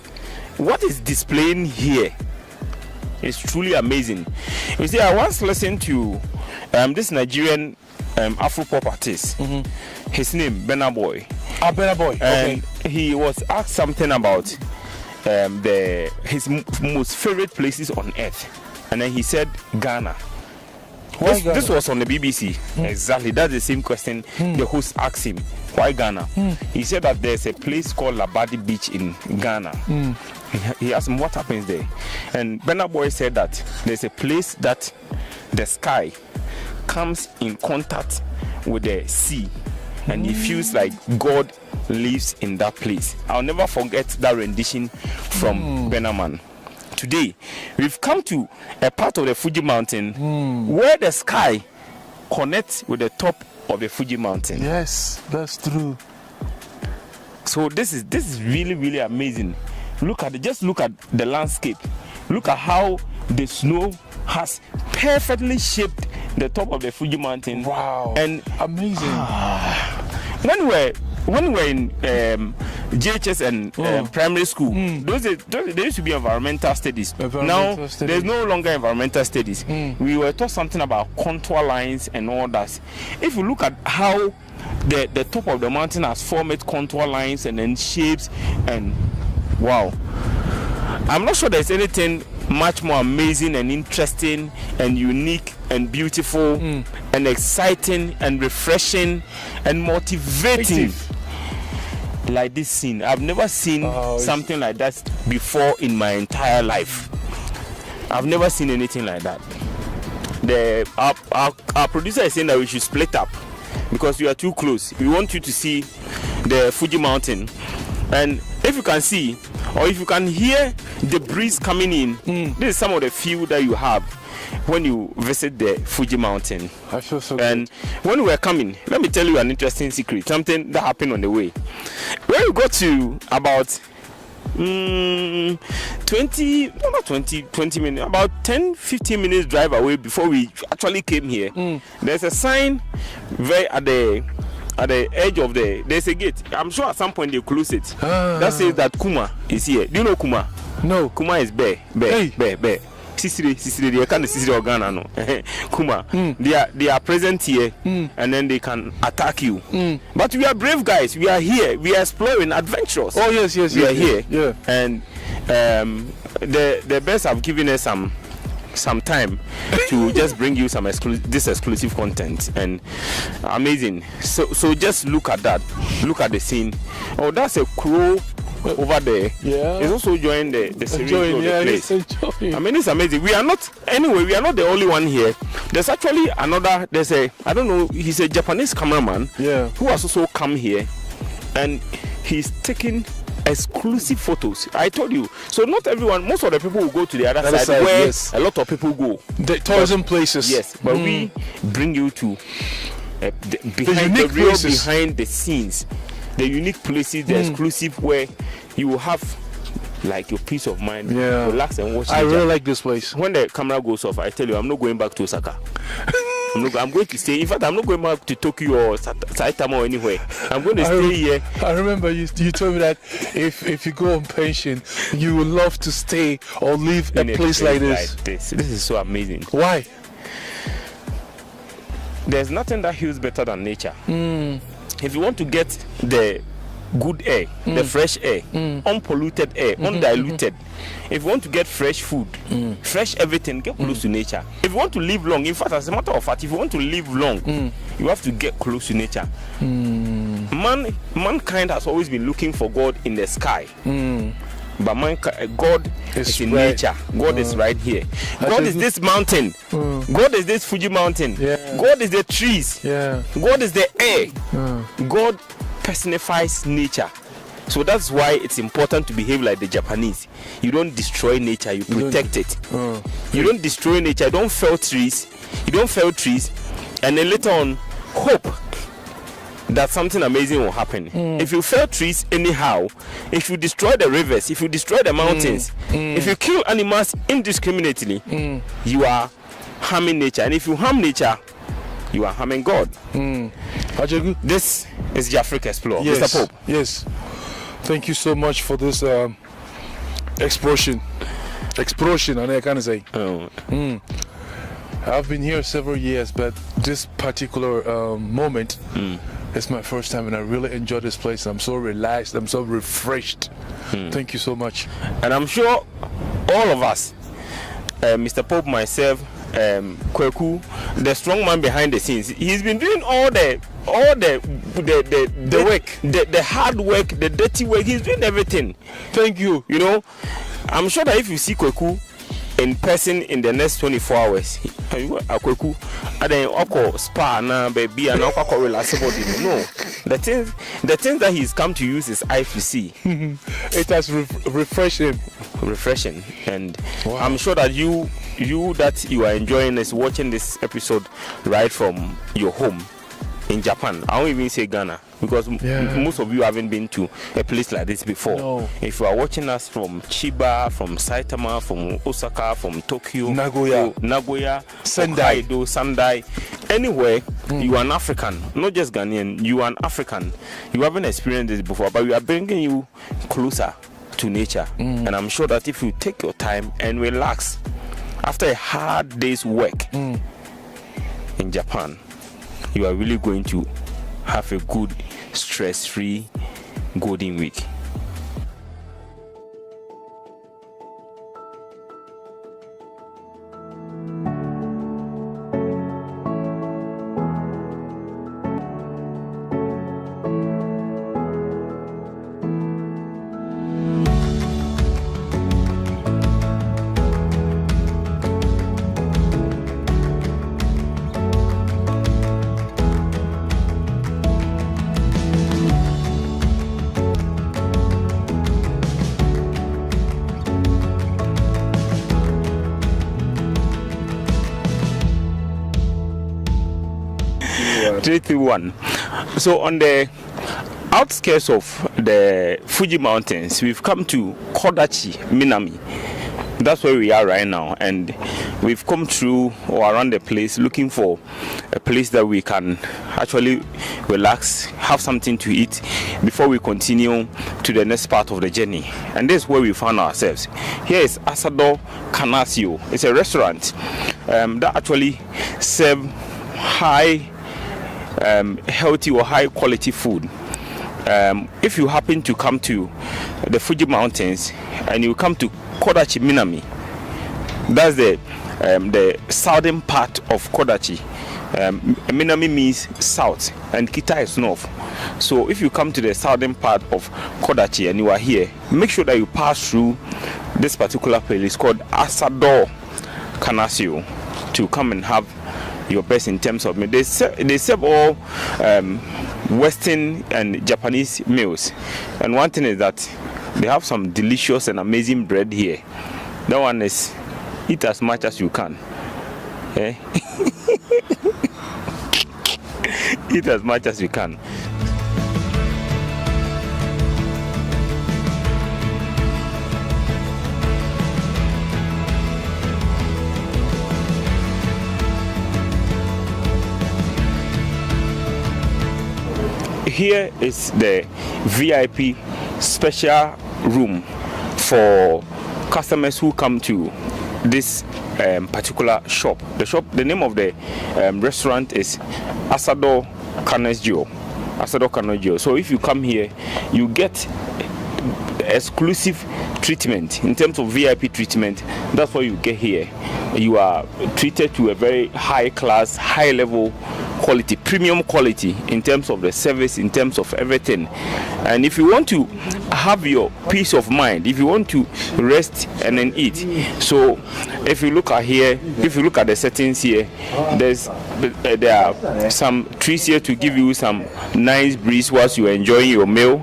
what is displaying here is truly amazing. You see, I once listened to this Nigerian Afro pop artist. His name Burna Boy. Burna Boy. And he was asked something about his most favorite places on earth, and then he said Ghana. This was on the BBC. Exactly, that's the same question the host asked him. Why Ghana? He said that there's a place called Labadi Beach in Ghana. He asked him what happens there, and Burna Boy said that there's a place that the sky comes in contact with the sea, and he feels like God lives in that place. I'll never forget that rendition from Burna Man. Today, we've come to a part of the Fuji Mountain where the sky connects with the top of the Fuji Mountain. Yes, that's true. So this is really, really amazing. Just look at the landscape. Look at how the snow has perfectly shaped the top of the Fuji Mountain. Wow! And amazing. When we were in JHS and primary school, there used to be environmental studies. There's no longer environmental studies. We were taught something about contour lines and all that. If you look at how the top of the mountain has formed contour lines and then shapes, and wow, I'm not sure there's anything much more amazing and interesting and unique and beautiful and exciting and refreshing and motivating like this scene. I've never seen something like that before in my entire life. I've never seen anything like that. Our producer is saying that we should split up because we are too close. We want you to see the Fuji Mountain, and if you can see or if you can hear the breeze coming in, this is some of the feel that you have when you visit the Fuji Mountain. I feel so and when we were coming, let me tell you an interesting secret, something that happened on the way. When we got to about 20 minutes, about 10-15 minutes drive away before we actually came here, there's a sign very at the edge of there's a gate. I'm sure at some point they close it. That says that Kuma is here. Do you know Kuma? No. Kuma is bear. Sisiri, they can't Sisiri or Ghana, no. Kuma. They are present here, and then they can attack you. But we are brave guys. We are here. We are exploring, adventurous. Oh yes. We are here. Yeah. And the best have given us some time to just bring you some this exclusive content, and amazing. So just look at that. Look at the scene. Oh, that's a crow over there. Yeah, it's also enjoying the serenity of the place. Enjoying. I mean, it's amazing. We are not the only one here. There's actually another. I don't know, he's a Japanese cameraman who has also come here, and he's taking exclusive photos. I told you. So not everyone, most of the people will go to the other side where a lot of people go. The tourism places. Yes, but we bring you to behind the scenes, the unique places, the exclusive, where you will have like your peace of mind, relax and watch. I really like this place. When the camera goes off, I tell you, I'm not going back to Osaka. I'm going to stay. In fact, I'm not going back to Tokyo or Saitama or anywhere. I'm going to stay here. I remember you told me that if you go on pension, you would love to stay or live in a place like this. This is so amazing. Why? There's nothing that heals better than nature. If you want to get the good air, the fresh air, unpolluted air, undiluted. If you want to get fresh food, fresh everything, get close to nature. If you want to live long, in fact, as a matter of fact, if you want to live long, you have to get close to nature. Mankind has always been looking for God in the sky. But God is in nature. God is right here. God is this mountain. God is this Fuji mountain. God is the trees. God is the air. God personifies nature. So that's why it's important to behave like the Japanese. You don't destroy nature, you protect it. You don't destroy nature, you don't fell trees. And then later on, hope that something amazing will happen. If you fell trees anyhow, if you destroy the rivers, if you destroy the mountains, if you kill animals indiscriminately, you are harming nature. And if you harm nature, you are harming God. This is JafriQ Xplore. Yes. Mr. Pope. Yes. Thank you so much for this explosion, I can't say. I've been here several years, but this particular moment is my first time, and I really enjoy this place. I'm so relaxed, I'm so refreshed. Thank you so much. And I'm sure all of us, Mr. Pope, myself, Kweku, the strong man behind the scenes, he's been doing all the work, the hard work, the dirty work. He's doing everything. Thank you. You know, I'm sure that if you see Kweku in person in the next 24 hours, Kweku, and then Oko spa na baby and Oko relax body. No, the things that he's come to use his eyes to see. It has refreshing, and wow. I'm sure that you that you are enjoying this, watching this episode right from your home in Japan. I won't even say Ghana, because most of you haven't been to a place like this before. No. If you are watching us from Chiba, from Saitama, from Osaka, from Tokyo, Nagoya, Sendai, anywhere, you are an African, not just Ghanaian, you are an African. You haven't experienced this before, but we are bringing you closer to nature. And I'm sure that if you take your time and relax after a hard day's work in Japan, you are really going to have a good, stress-free golden week. One. So on the outskirts of the Fuji mountains, we've come to Kodachi Minami. That's where we are right now, and we've come through or around the place looking for a place that we can actually relax, have something to eat before we continue to the next part of the journey. And this is where we found ourselves. Here is Asado Kanasio. It's a restaurant that actually serves high healthy or high quality food. If you happen to come to the Fuji mountains and you come to Kodachi Minami, that's the southern part of Kodachi. Minami means south and Kita is north. So if you come to the southern part of Kodachi and you are here, make sure that you pass through this particular place. It's called Asado Kanasio, to come and have your best in terms of meal. They serve all Western and Japanese meals, and one thing is that they have some delicious and amazing bread here. That one is eat as much as you can. Eat as much as you can. here is the VIP special room for customers who come to this particular shop. The name of the restaurant is Asado Kanegyo. So if you come here, you get exclusive treatment in terms of VIP treatment. That's what you get here. You are treated to a very high class, high level quality, premium quality in terms of the service, in terms of everything. And if you want to have your peace of mind, if you want to rest and then eat, so if you look at here, if you look at the settings here, there are some trees here to give you some nice breeze whilst you are enjoying your meal.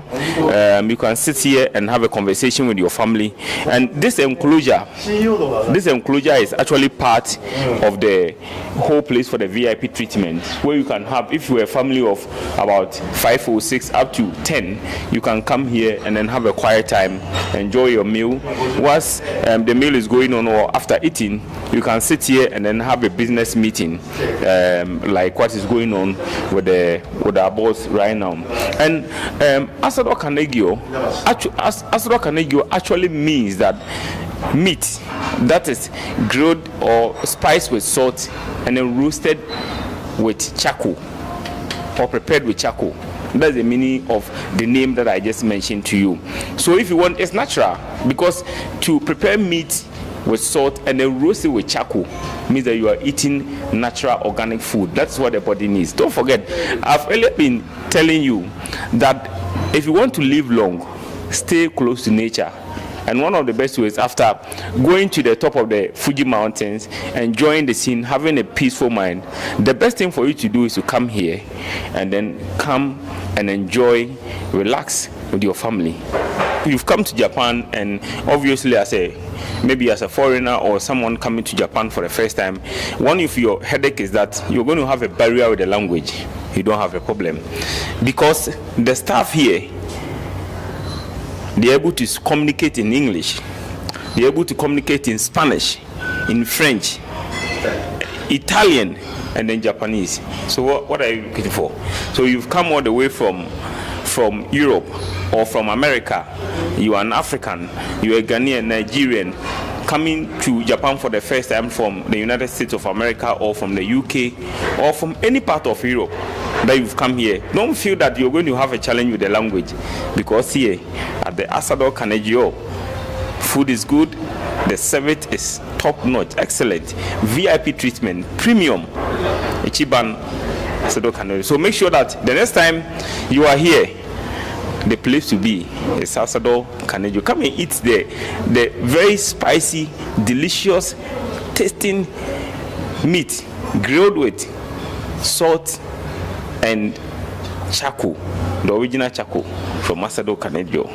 You can sit here and have a conversation with your family. And this enclosure is actually part of the whole place for the VIP treatment, where you can have, if you're a family of about 5 or 6 up to 10, you can come here and then have a quiet time, enjoy your meal. Once the meal is going on, or after eating, you can sit here and then have a business meeting, like what is going on with our boss right now. And Asado Kanegyo actually means that meat that is grilled or spiced with salt and then roasted with charcoal or prepared with charcoal. That's the meaning of the name that I just mentioned to you. So if you want, it's natural, because to prepare meat with salt and then roast it with charcoal means that you are eating natural organic food. That's what the body needs. Don't forget, I've earlier been telling you that if you want to live long, stay close to nature. And one of the best ways, after going to the top of the Fuji mountains, enjoying the scene, having a peaceful mind, the best thing for you to do is to come here and then come and enjoy, relax with your family. You've come to Japan, and obviously maybe as a foreigner or someone coming to Japan for the first time, one of your headache is that you're going to have a barrier with the language. You don't have a problem, because the staff here, they're able to communicate in English, they're able to communicate in Spanish, in French, Italian, and then Japanese. So what are you looking for? So you've come all the way from Europe or from America, you are an African, you are a Ghanaian, Nigerian, coming to Japan for the first time from the United States of America or from the UK or from any part of Europe that you've come here. Don't feel that you're going to have a challenge with the language, because here at the Asado Kanegyo, food is good, the service is top notch, excellent, VIP treatment, premium, Ichiban Asado Kanegyo. So make sure that the next time you are here, the place to be is Asado Kanegyo. Come and eat the very spicy, delicious, tasting meat grilled with salt and charcoal, the original charcoal from Asado Kanegyo.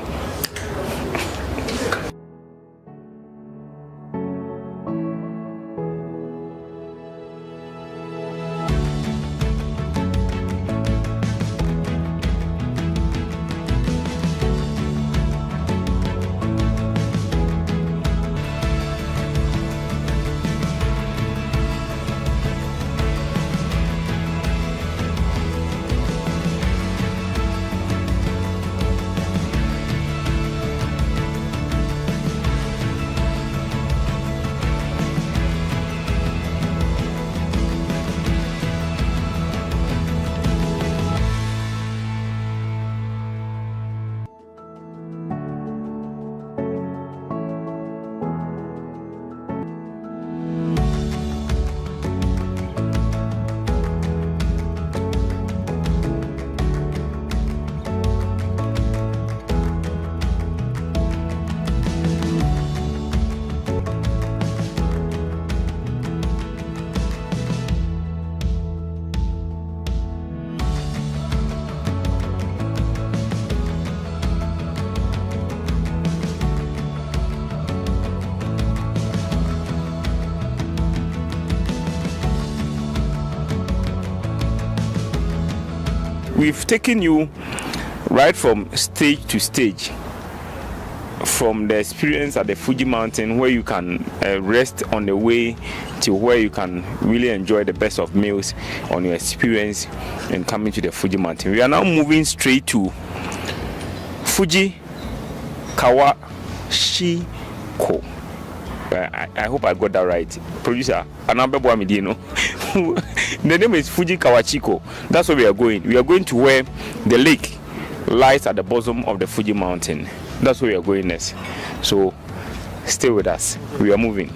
We've taken you right from stage to stage from the experience at the Fuji mountain, where you can rest on the way to where you can really enjoy the best of meals on your experience and coming to the Fuji mountain. We are now moving straight to Fuji Kawashiko. I hope I got that right. Producer, the name is Fuji Kawashiko. That's where we are going. We are going to where the lake lies at the bottom of the Fuji mountain. That's where we are going next. So stay with us. We are moving.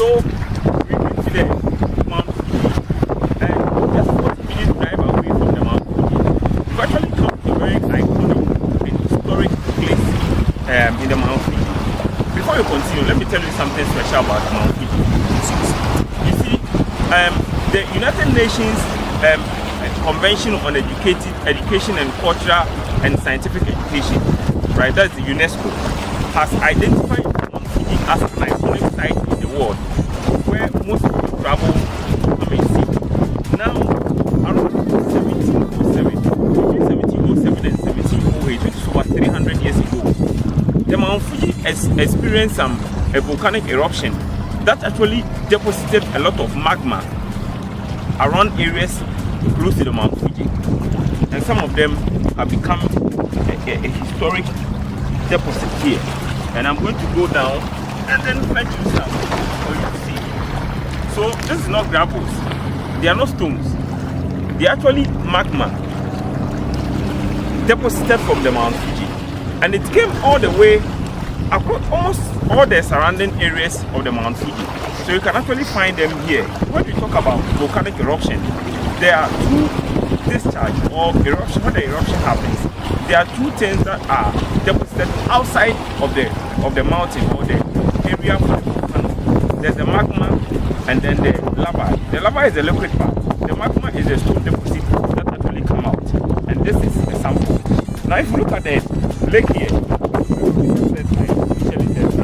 So we went to the Mount Fuji, and just 40 minutes drive away from the Mount Fuji, we actually come to a very iconic and historic place in the Mount Fuji. Before you continue, let me tell you something special about Mount Fuji. You see, the United Nations Convention on Education and Cultural and Scientific Education, right? That's the UNESCO, has identified Mount Fuji as an iconic site in the world where most people travel to come and see. Now, around 1707, between 1707 and 1708, which is over 300 years ago, the Mount Fuji experienced a volcanic eruption that actually deposited a lot of magma around areas close to the Mount Fuji. And some of them have become a historic deposit here. And I'm going to go down and then fetch you some for you to see. So this is not gravels. They are not stones. They are actually magma deposited from the Mount Fuji. And it came all the way across almost all the surrounding areas of the Mount Fuji. So you can actually find them here. When we talk about volcanic eruption, there are two discharge or eruption. When the eruption happens, there are two things that are deposited outside of the mountain or the area for the volcano. There's the magma and then the lava. The lava is the liquid part. The magma is the stone deposit that actually come out. And this is a sample. Now if you look at the lake here,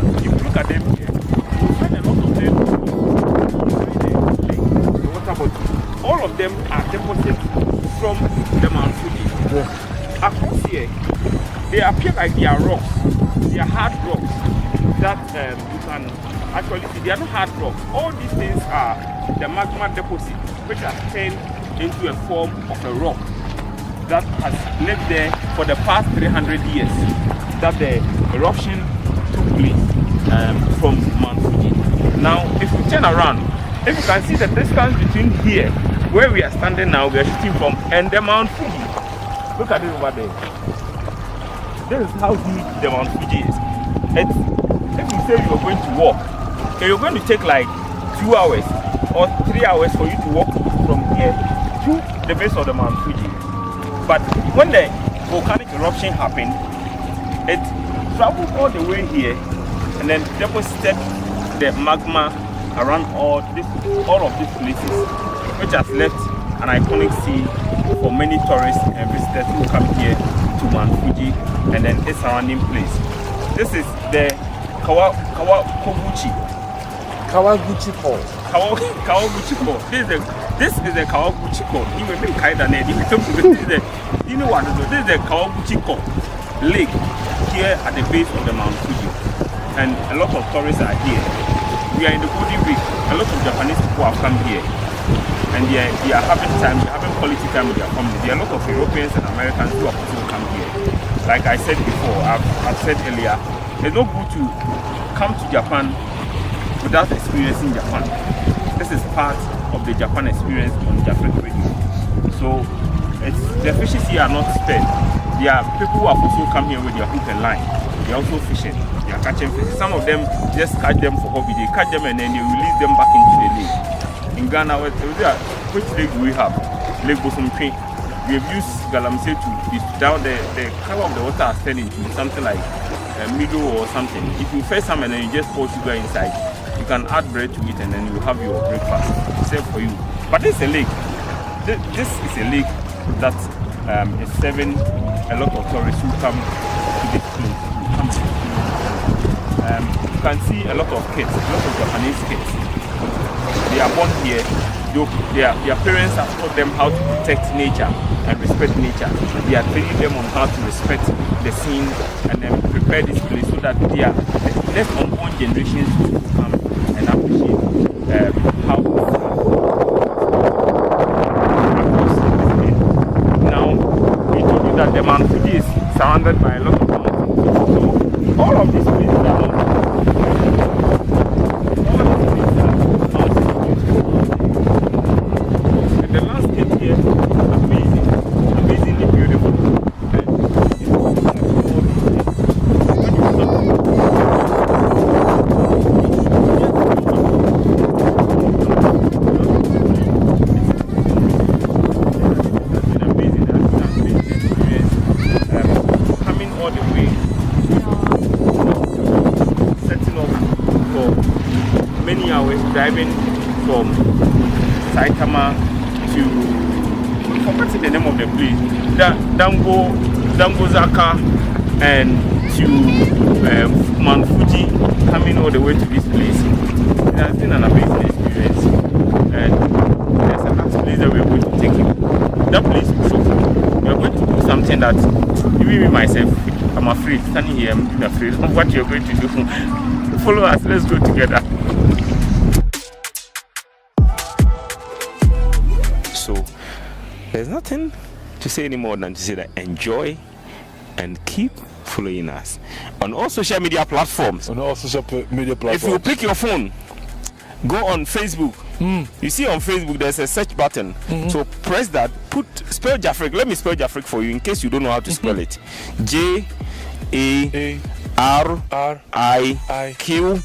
if you look at them here, you find a lot of them inside the lake, the water body. All of them are deposited from the Mount Fuji. Across here, they appear like they are rocks. They are hard rocks that you can actually see. They are not hard rocks. All these things are the magma deposit, which has turned into a form of a rock that has lived there for the past 300 years that the eruption took place from Mount Fuji. Now, if you turn around, if you can see the distance between here, where we are standing now, we are shooting from, and the Mount Fuji. Look at it over there. This is how huge the Mount Fuji is. If you say you are going to walk, you're going to take like 2 hours or 3 hours for you to walk from here to the base of the Mount Fuji. But when the volcanic eruption happened, it traveled all the way here and then deposited the magma around all of these places, which has left an iconic sea for many tourists and visitors who come here to Mount Fuji and then its surrounding place. This is the Kawaguchi Fall. Kawaguchi Fall. This is the Kawaguchi Fall. You know what? This is the Kawaguchi Fall lake here at the base of the Mount Fuji, and a lot of tourists are here. We are in the Golden Week. A lot of Japanese people have come here, and they are having time. They are having quality time with their family. There are a lot of Europeans and Americans who have also come here. Like I said before, I've said earlier, it's not good to come to Japan without experiencing Japan. This is part of the Japan experience on JafriQ Radio. So the fishes here are not spared. There are people who have also come here with their hook and line. They are also fishing. They are catching fish. Some of them just catch them for hobby. They catch them and then they release them back into the lake. In Ghana, which lake do we have? Lake Bosompe. We have used galamsey to down the color of the water has turned into something like a middle or something. If you fetch some and then you just pour sugar inside, You can add bread to it and then you have your breakfast served for you. But this is a lake. This is a lake that is serving a lot of tourists who come to this place. You can see a lot of kids, a lot of Japanese kids. They are born here. Their parents have taught them how to protect nature and respect nature. They are training them on how to respect the scene and then prepare this place so that the next unborn generations will come and appreciate how. Now, we told you that the Mount Fuji is surrounded by a lot of mountains. So all of these places are mountains. The landscape here is amazing, amazingly beautiful. Coming all the way, setting off for many hours, driving from Saitama to, I forgot the name of the place, Dangozaka, and to Mount Fuji, coming all the way to this place. It has been an amazing experience, and there's a next place that we're going to take you. That place will shock you. We are going to do something that even me myself, I'm afraid, standing here, I'm afraid of what you're going to do. Follow us, let's go together. So there's nothing to say anymore than to say that enjoy and keep following us on all social media platforms. If you pick your phone, go on Facebook. You see on Facebook there's a search button. So press that, spell JafriQ. Let me spell JafriQ for you in case you don't know how to spell it. JAFRIQ.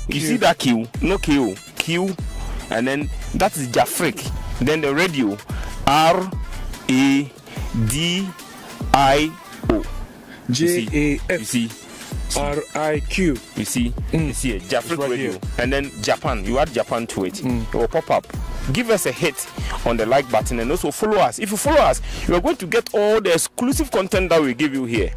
You see that Q? No Q. Q. And that is JafriQ. Then the radio, RADIO. JAFRIQ. You see it, JafriQ Radio, and then Japan. You add Japan to it. It will pop up. Give us a hit on the like button and also follow us. If you follow us, you are going to get all the exclusive content that we give you here.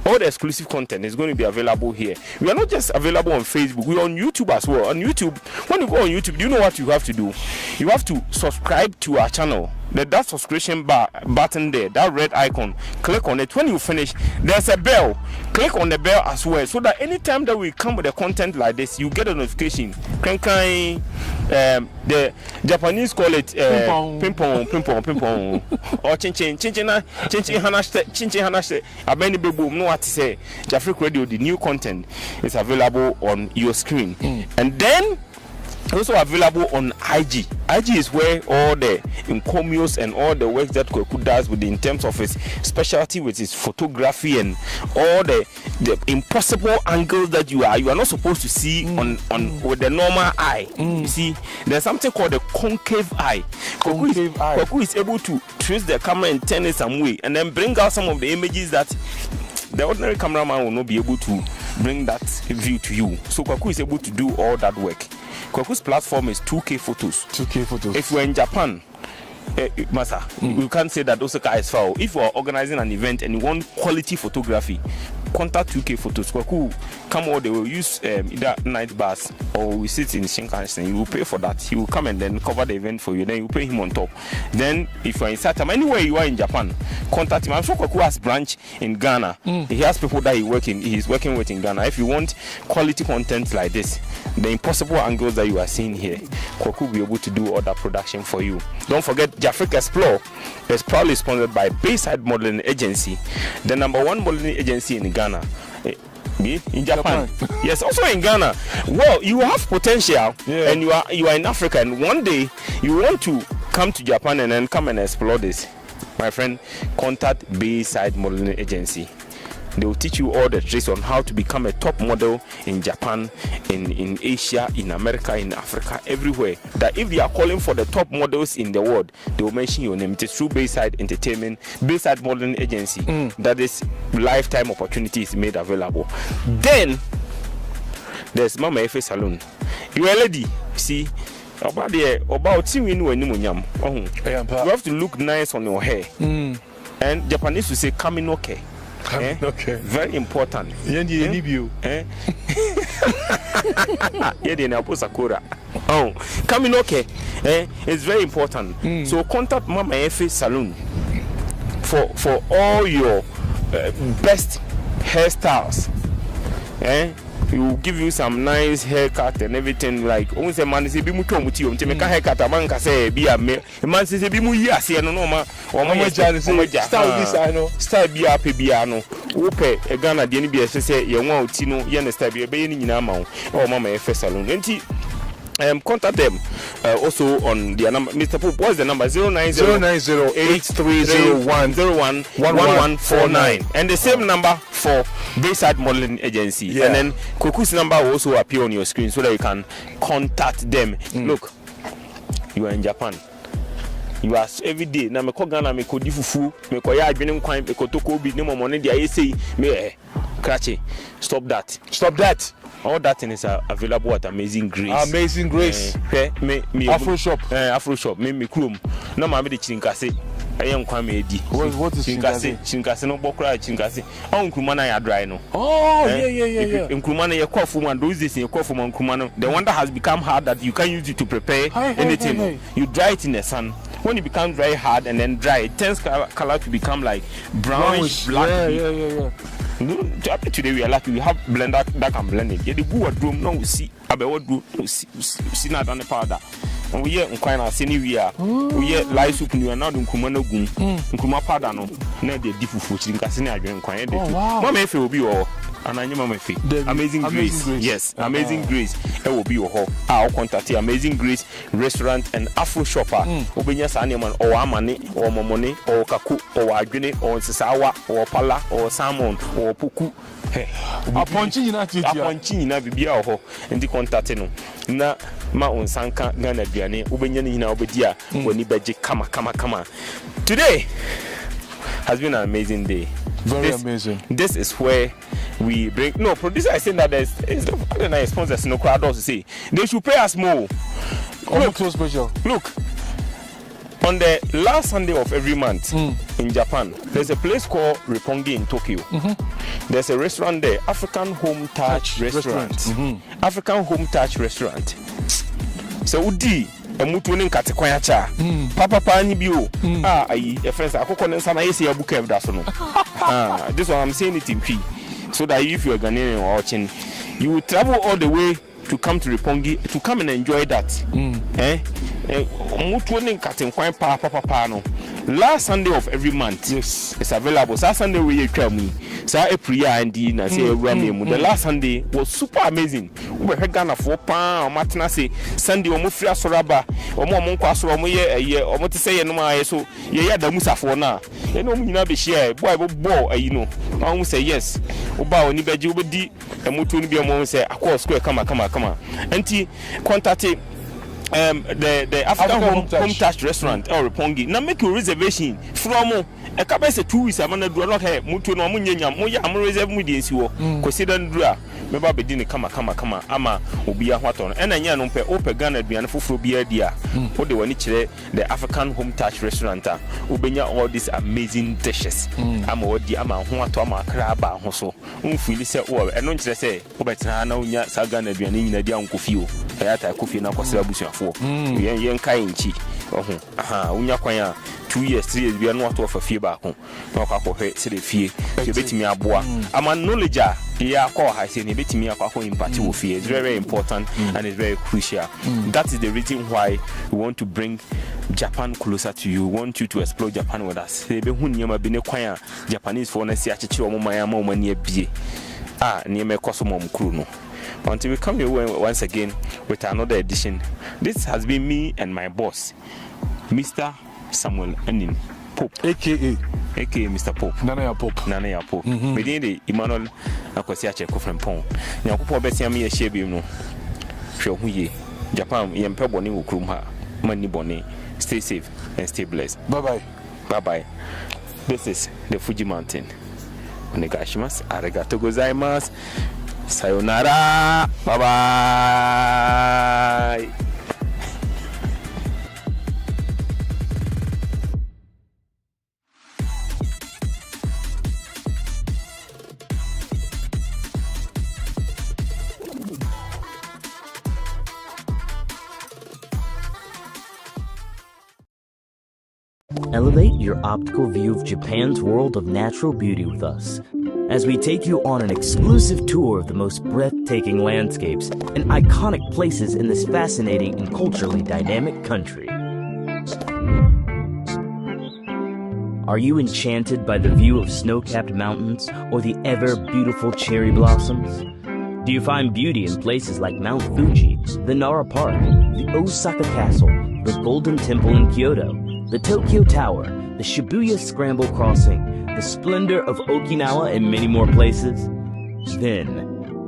All the exclusive content is going to be available here. We are not just available on Facebook, we are on YouTube as well. On YouTube, when you go on YouTube, do you know what you have to do? You have to subscribe to our channel. That subscription button there, that red icon, click on it. When you finish, there's a bell. Click on the bell as well, so that anytime that we come with a content like this, you get a notification. The Japanese call it ping pong, or chin hanash. Abeni bebo, know what to say. JafriQ Radio, the new content is available on your screen, and then also available on IG. IG is where all the encomiums and all the work that Kwaku does in terms of his specialty with his photography and all the impossible angles that you are not supposed to see on with the normal eye. You see, there's something called the concave eye. Kwaku is able to twist the camera and turn it some way and then bring out some of the images that the ordinary cameraman will not be able to bring that view to you. So Kwaku is able to do all that work. Kwaku's platform is 2K photos. If you're in Japan, Masa, you can't say that Osaka is foul. If you are organizing an event and you want quality photography, contact 2K photos. Kwaku come all, they will use either night bus or we sit in Shinkansen. You will pay for that. He will come and then cover the event for you. Then you pay him on top. Then if you are in Satam, anywhere you are in Japan, contact him. I'm sure Kwaku has branch in Ghana. He has people that he's working with in Ghana. If you want quality content like this, the impossible angles that you are seeing here, Kwaku will be able to do all that production for you. Don't forget, JafriQ Xplore is proudly sponsored by Bayside Modeling Agency, the #1 modeling agency in Ghana. In Japan. Yes, also in Ghana. Well, you have potential, and you are in Africa, and one day you want to come to Japan and then come and explore this. My friend, contact Bayside Modeling Agency. They will teach you all the tricks on how to become a top model in Japan, in Asia, in America, in Africa, everywhere. That if they are calling for the top models in the world, they will mention your name. It is through Bayside Entertainment, Bayside Modeling Agency. That is lifetime opportunities made available. Then there's Mama Efe Salon. You are a lady, see, about TV no animunyam. You have to look nice on your hair. And Japanese will say kaminoke. Okay. Very important. Yeah, kaminoke. It's very important. So contact Mama Efe Salon for all your best hairstyles. He will give you some nice haircut and everything. Like, once a man is a bimu to make a haircut, a man can say, be a man says a bimu yes, and no man, or my child is style this, I know, style be a piano, Ope, a Ghana, the NBS say, you want to know, Yan style be a baby in amount, or Mama F. Salon. Contact them also on their number. Mr. Pope, what's the number? 090-8301-1149. And the same number for Bayside Modeling Agency. And then Koku's number will also appear on your screen so that you can contact them. Look, you are in Japan. You are every day. Now, me ko Ghana, me ko difufu, me ko ya adwene nkwan, me ko toko bi, ne mo money dia say me krache. Stop that. Stop that. All that thing is available at Amazing Grace. Amazing Grace. Me Afro Shop. Afro Shop. Me chrome. No ma me de chinkase. Ayen kwa me edi. What is chinkase? Chinkase no bokra chinkase. On nkruma na ya dry no. Oh, yeah. Nkruma na ye kofu man those days ye kofu man nkruma no. The one that has become hard that you can use it to prepare anything. You dry it in the sun. When it becomes very hard and then dry, it turns color to become like brownish black. Yeah. Today we are lucky we have blender that can blend it. Yeah, the good room now we see about do see not on the powder. And we hear nkwina seni we are. We hear light soup new and now nkuma no gum. Nkuma powder no. Na dey difufu chinkase na adwen nkwina dey. Mama efe obi o. Ananya Mama Efe. Amazing Grace. Yes, Amazing Grace. It will be your home. I'll contact Amazing Grace Restaurant and Afro Shopper. Obenya Saneman or Amani or Momone or Kaku or Adwene or Sisawa or Pala or Salmon or Puku. Upon China Bibia ho and the contact no. Na ma on Sanka Ghana Biane, Ubenya Nina Obedia, when you beji kama. Today has been an amazing day. Very amazing. This is where we bring. No, producer is saying that there's other nice sponsors. No crowd also say they should pay us more. Look, so special. Look, on the last Sunday of every month in Japan, there's a place called Roppongi in Tokyo. There's a restaurant there, African Home Touch Restaurant. African Home Touch Restaurant. So Udi. Emutu ne nkate kwan acha papa ni bio ayi e friends akoko ne nsa na yesi abuka evda so no this one I'm saying it in P so that if you are Ghanaian or watching you will travel all the way to come to Roppongi to come and enjoy that emutu ne nkate kwan papa no last Sunday of every month. Yes, it's available. So Sunday we come. So April and na say the last Sunday was super amazing. We had Ghana for pound matina say Sunday omo free asoraba omo nko asoro omo ye omo te say no ma so ye ya da musa for na ye no mu nyina be share boy bo ayi no omo say yes oba oni beji obedi emutu ni bi omo say akọ square kama enti contact the African Home Touch Restaurant or Roppongi. Now make your reservation from a couple of 2 weeks. I'm gonna do a lot here. Mutu no munya moya. I'm reserve with the NCO. Consider dra. Maybe be dini kama. Ama obiya waton. And anya no pe ope Ghana biya fufu biya dia. For the one the African Home Touch Restaurant. Ubenya all these amazing dishes. Ama odi ama huato ama kraba hoso. Feel say oh. And no say obetina na unya sa Ghana biya ni na dia unkofio. Ayata kofi na kwasira busu afo. Yen kai nchi. Unya kwanya 2 years 3 years bia no ato of fie ba ko. Na kwa kohwe se de fie. You betimi aboa. Ama knowledge ya kwa ha se ne betimi akwa impact wo fie. It's very, very important and it's very crucial. That is the reason why we want to bring Japan closer to you. We want you to explore Japan with us. Se be hu nyama bi ne kwan Japanese for na si acheche o mama ma o mani abie. Nieme koso mom kru no. Until we come here once again with another edition. This has been me and my boss, Mr. Samuel Anin Pope, aka Mr. Pope. Nana ya Pope. Within the Emmanuel Akosiache Kofrempon. Nyakupo betia me share bi no. Hwe hu ye. Japan yempe boni wo krum ha. Mani boni. Stay safe and stay blessed. Bye-bye. This is the Fuji Mountain. Onegashimasu. Arigato gozaimasu. Sayonara. Bye-bye. Elevate your optical view of Japan's world of natural beauty with us as we take you on an exclusive tour of the most breathtaking landscapes and iconic places in this fascinating and culturally dynamic country. Are you enchanted by the view of snow-capped mountains or the ever-beautiful cherry blossoms? Do you find beauty in places like Mount Fuji, the Nara Park, the Osaka Castle, the Golden Temple in Kyoto, the Tokyo Tower, the Shibuya Scramble Crossing, the splendor of Okinawa, and many more places? Then,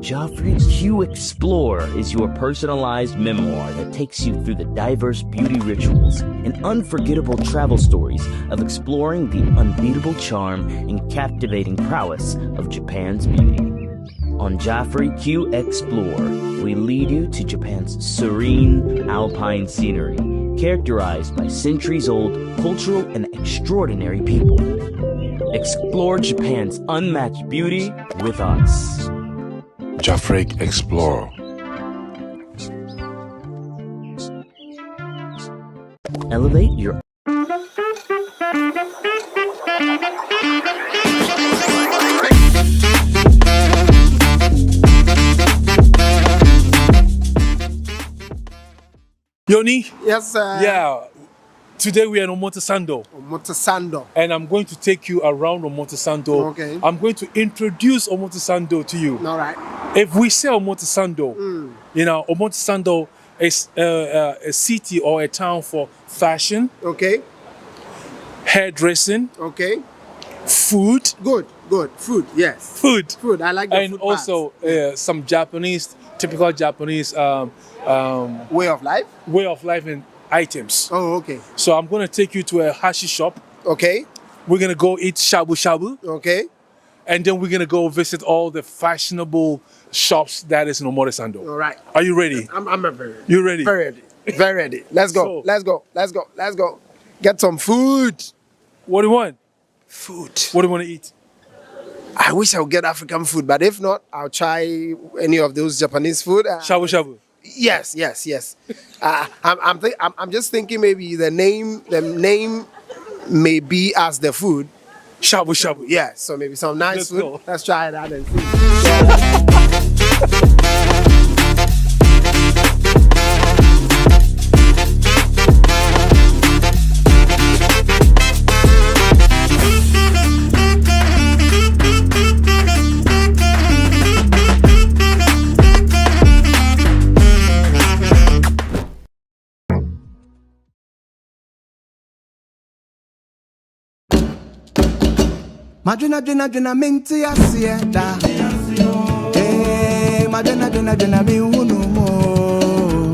JafriQ Xplore is your personalized memoir that takes you through the diverse beauty rituals and unforgettable travel stories of exploring the unbeatable charm and captivating prowess of Japan's beauty. On JafriQ Xplore, we lead you to Japan's serene alpine scenery, characterized by centuries-old cultural and extraordinary people. Explore Japan's unmatched beauty with us. JafriQ Xplore. Elevate your Yoni? Yes, sir. Yeah. Today we are in Omotesando. Omotesando. And I'm going to take you around Omotesando. Okay. I'm going to introduce Omotesando to you. All right. If we say Omotesando, you know, Omotesando is a city or a town for fashion. Okay. Hairdressing. Okay. Food. Good. Food, yes. Food. I like the and food also some Japanese, typical Japanese way of life? Way of life and items. Oh, okay. So I'm going to take you to a hashi shop. Okay. We're going to go eat shabu shabu. Okay. And then we're going to go visit all the fashionable shops that is in Omotesando. All right. Are you ready? I'm very ready. You ready? Very ready. Let's go. Let's go. Get some food. What do you want? Food. What do you want to eat? I wish I would get African food, but if not, I'll try any of those Japanese food. Shabu shabu. Yes. I'm just thinking maybe the name may be as the food. Shabu shabu. Yeah, so maybe some nice Let's food. go. Let's try that and see. Madrina minti asieta. Eh, madrina mi unumo.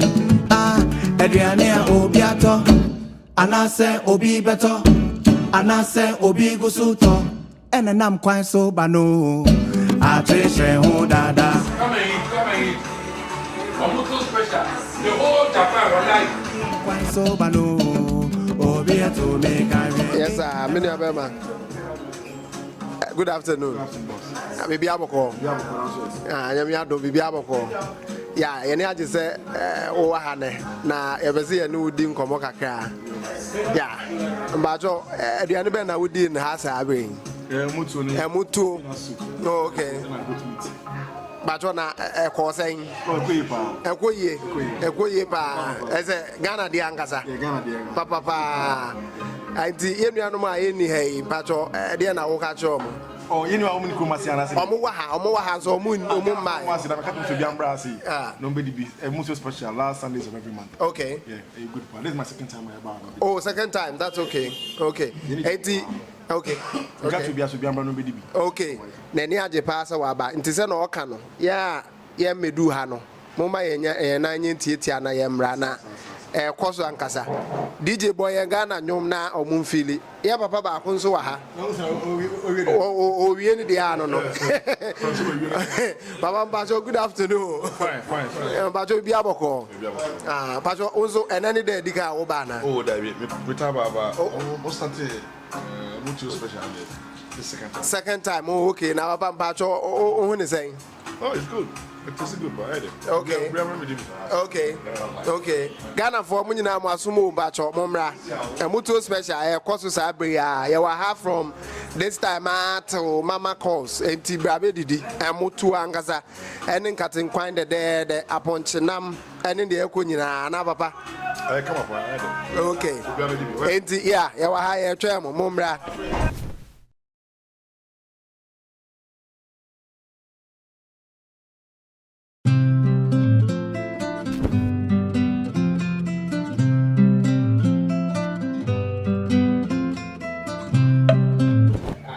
Ah, Adriania obiato. Anase obi beto. Anase obi gusuto. Enenam kwan so bano. Atreshe ho dada. Come and eat. Omuto special. The whole Japan will like. Kwan so bano. Obiato me kare. Yes, sir. Many of them. Good afternoon. Bibi aboko. Nyame ado bibi aboko. Yeah, yene age say o wa ha ne na yebese ye no udi nkomo kakra. Yeah. Mbajo aduane be na udi in ha sa abe. Mutu. No, okay. Bajo na ekosen. Ekoye pa. Ese Ghana di ankasa. Papa. Anti yenu ma yeni hey bajo de na wo ka cho mo. Oh, you know how many Kumasianas? Omo wa ha so omo mai. Once I come to Biambrasi. Nobody be a most special last Sundays of every month. Okay. Yeah, a good one. This is my second time I about. Oh, second time. That's okay. Okay. 80. Okay. Got to be as Biambra nobody be. Okay. Neni aje pass wa ba. Nti se na oka no. Ya medu ha no. Moma yenya na nyentie na yemra na. koso ankasa DJ boy Ghana nyom na omumfili ya papa ba ko nso wa ha o wie ni dia no no Papa Mpacho, good afternoon. Fine. Mpacho bi aboko. Mpacho onzo enani de dika wo ba na. Oh, David, we talk about what's that? Mutual special the second time. Second time. Oh, okay. Now Papa Mpacho o ni saying. Oh, it's good. It's good, but okay. Okay. Ghana for mu nyina mo asumo Mpacho momra. Mutual special e koso sa bre ya. You have from this time to mama calls enti brabe didi mutu angasa ene nkatin kwan de aponchenam ene de ekonyina na papa come up okay enti yeah you ha ye twa mo momra.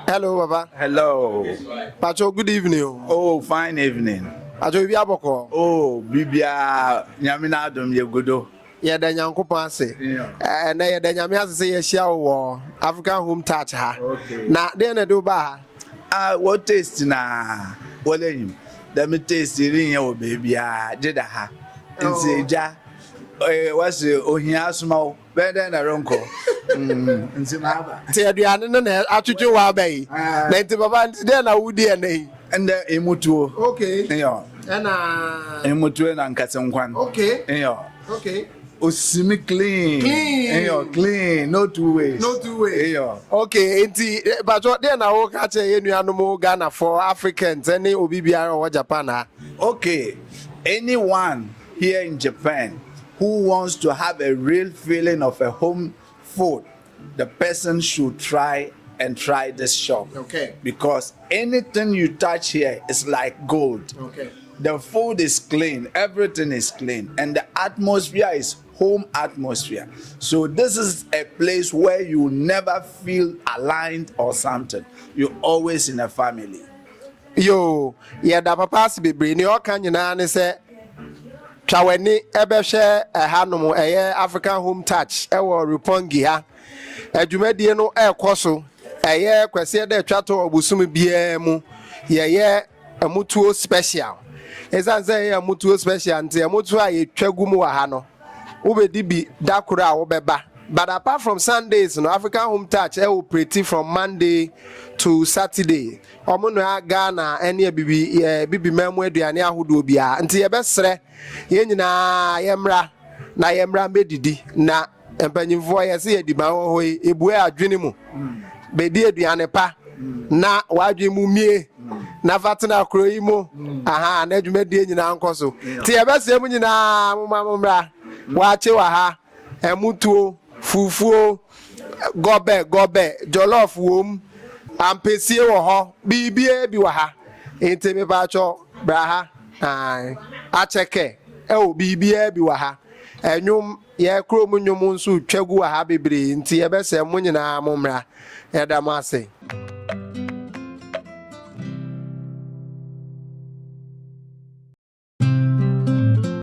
Hello, Baba. Hello. Pacho, good evening. Oh, fine evening. Pacho, bi aboko. Oh, bibia nyamina dom ye godo. Ye da nyankopon ase. Na ye da nyame ase se ye hia wo African home touch ha. Okay. Na de na do ba ha. What taste na? Wolenyim. Da me taste rin ye wo bibia de da ha. Nseja. Was ohia asuma better na ronko. Nsimaba. Te aduane no na atwetwe wa bai. Na nti baba de na wudi ene. Ende emutuo. Okay. Yo. Na emutuo na nkasenkwan. Okay. Yo. Okay. Osimi clean. Yo, clean. No two ways. Yo. Okay, nti bajo de na wo ka che enuanom Ghana for Africans any obi biara o Japan ha. Okay. Anyone here in Japan who wants to have a real feeling of a home food, the person should try this shop. Okay. Because anything you touch here is like gold. Okay. The food is clean, everything is clean, and the atmosphere is home atmosphere. So this is a place where you never feel aligned or something. You're always in a family. Yo, yeah, da papa si bebre ni o kan nyina ne se twaweni ebehwe hanom African home touch ewo Rupongi ha adwumadie no ekoso kwese de twato obusum bia mu ye amutuo special ezanze ye amutuo special nti amutuo aye twagu mu wa ha no ubedi bi dakura a wo beba. But apart from Sundays, African home touch operate from Monday to Saturday. Omono Ghana any bibi memu aduane ahodo bia. Nti ye besre ye nyina yemra na yemra medidi na empanyimfo ye se ediban ho ebue adwene mu. Bedi aduane pa na wadwe mu mie na fatena akro yi mu aha na adwumadi nyina nkoso. Nti ye besre mu nyina momra waache wa ha emutuo fufuo gobe jollof wom ampesie wo ho bibie bi wa ha ente me ba cho bra ha acheke o bibie bi wa ha enwum ye krom nwum nso twagu wa ha bebre nti ye bese mu nyina momra ye da ma ase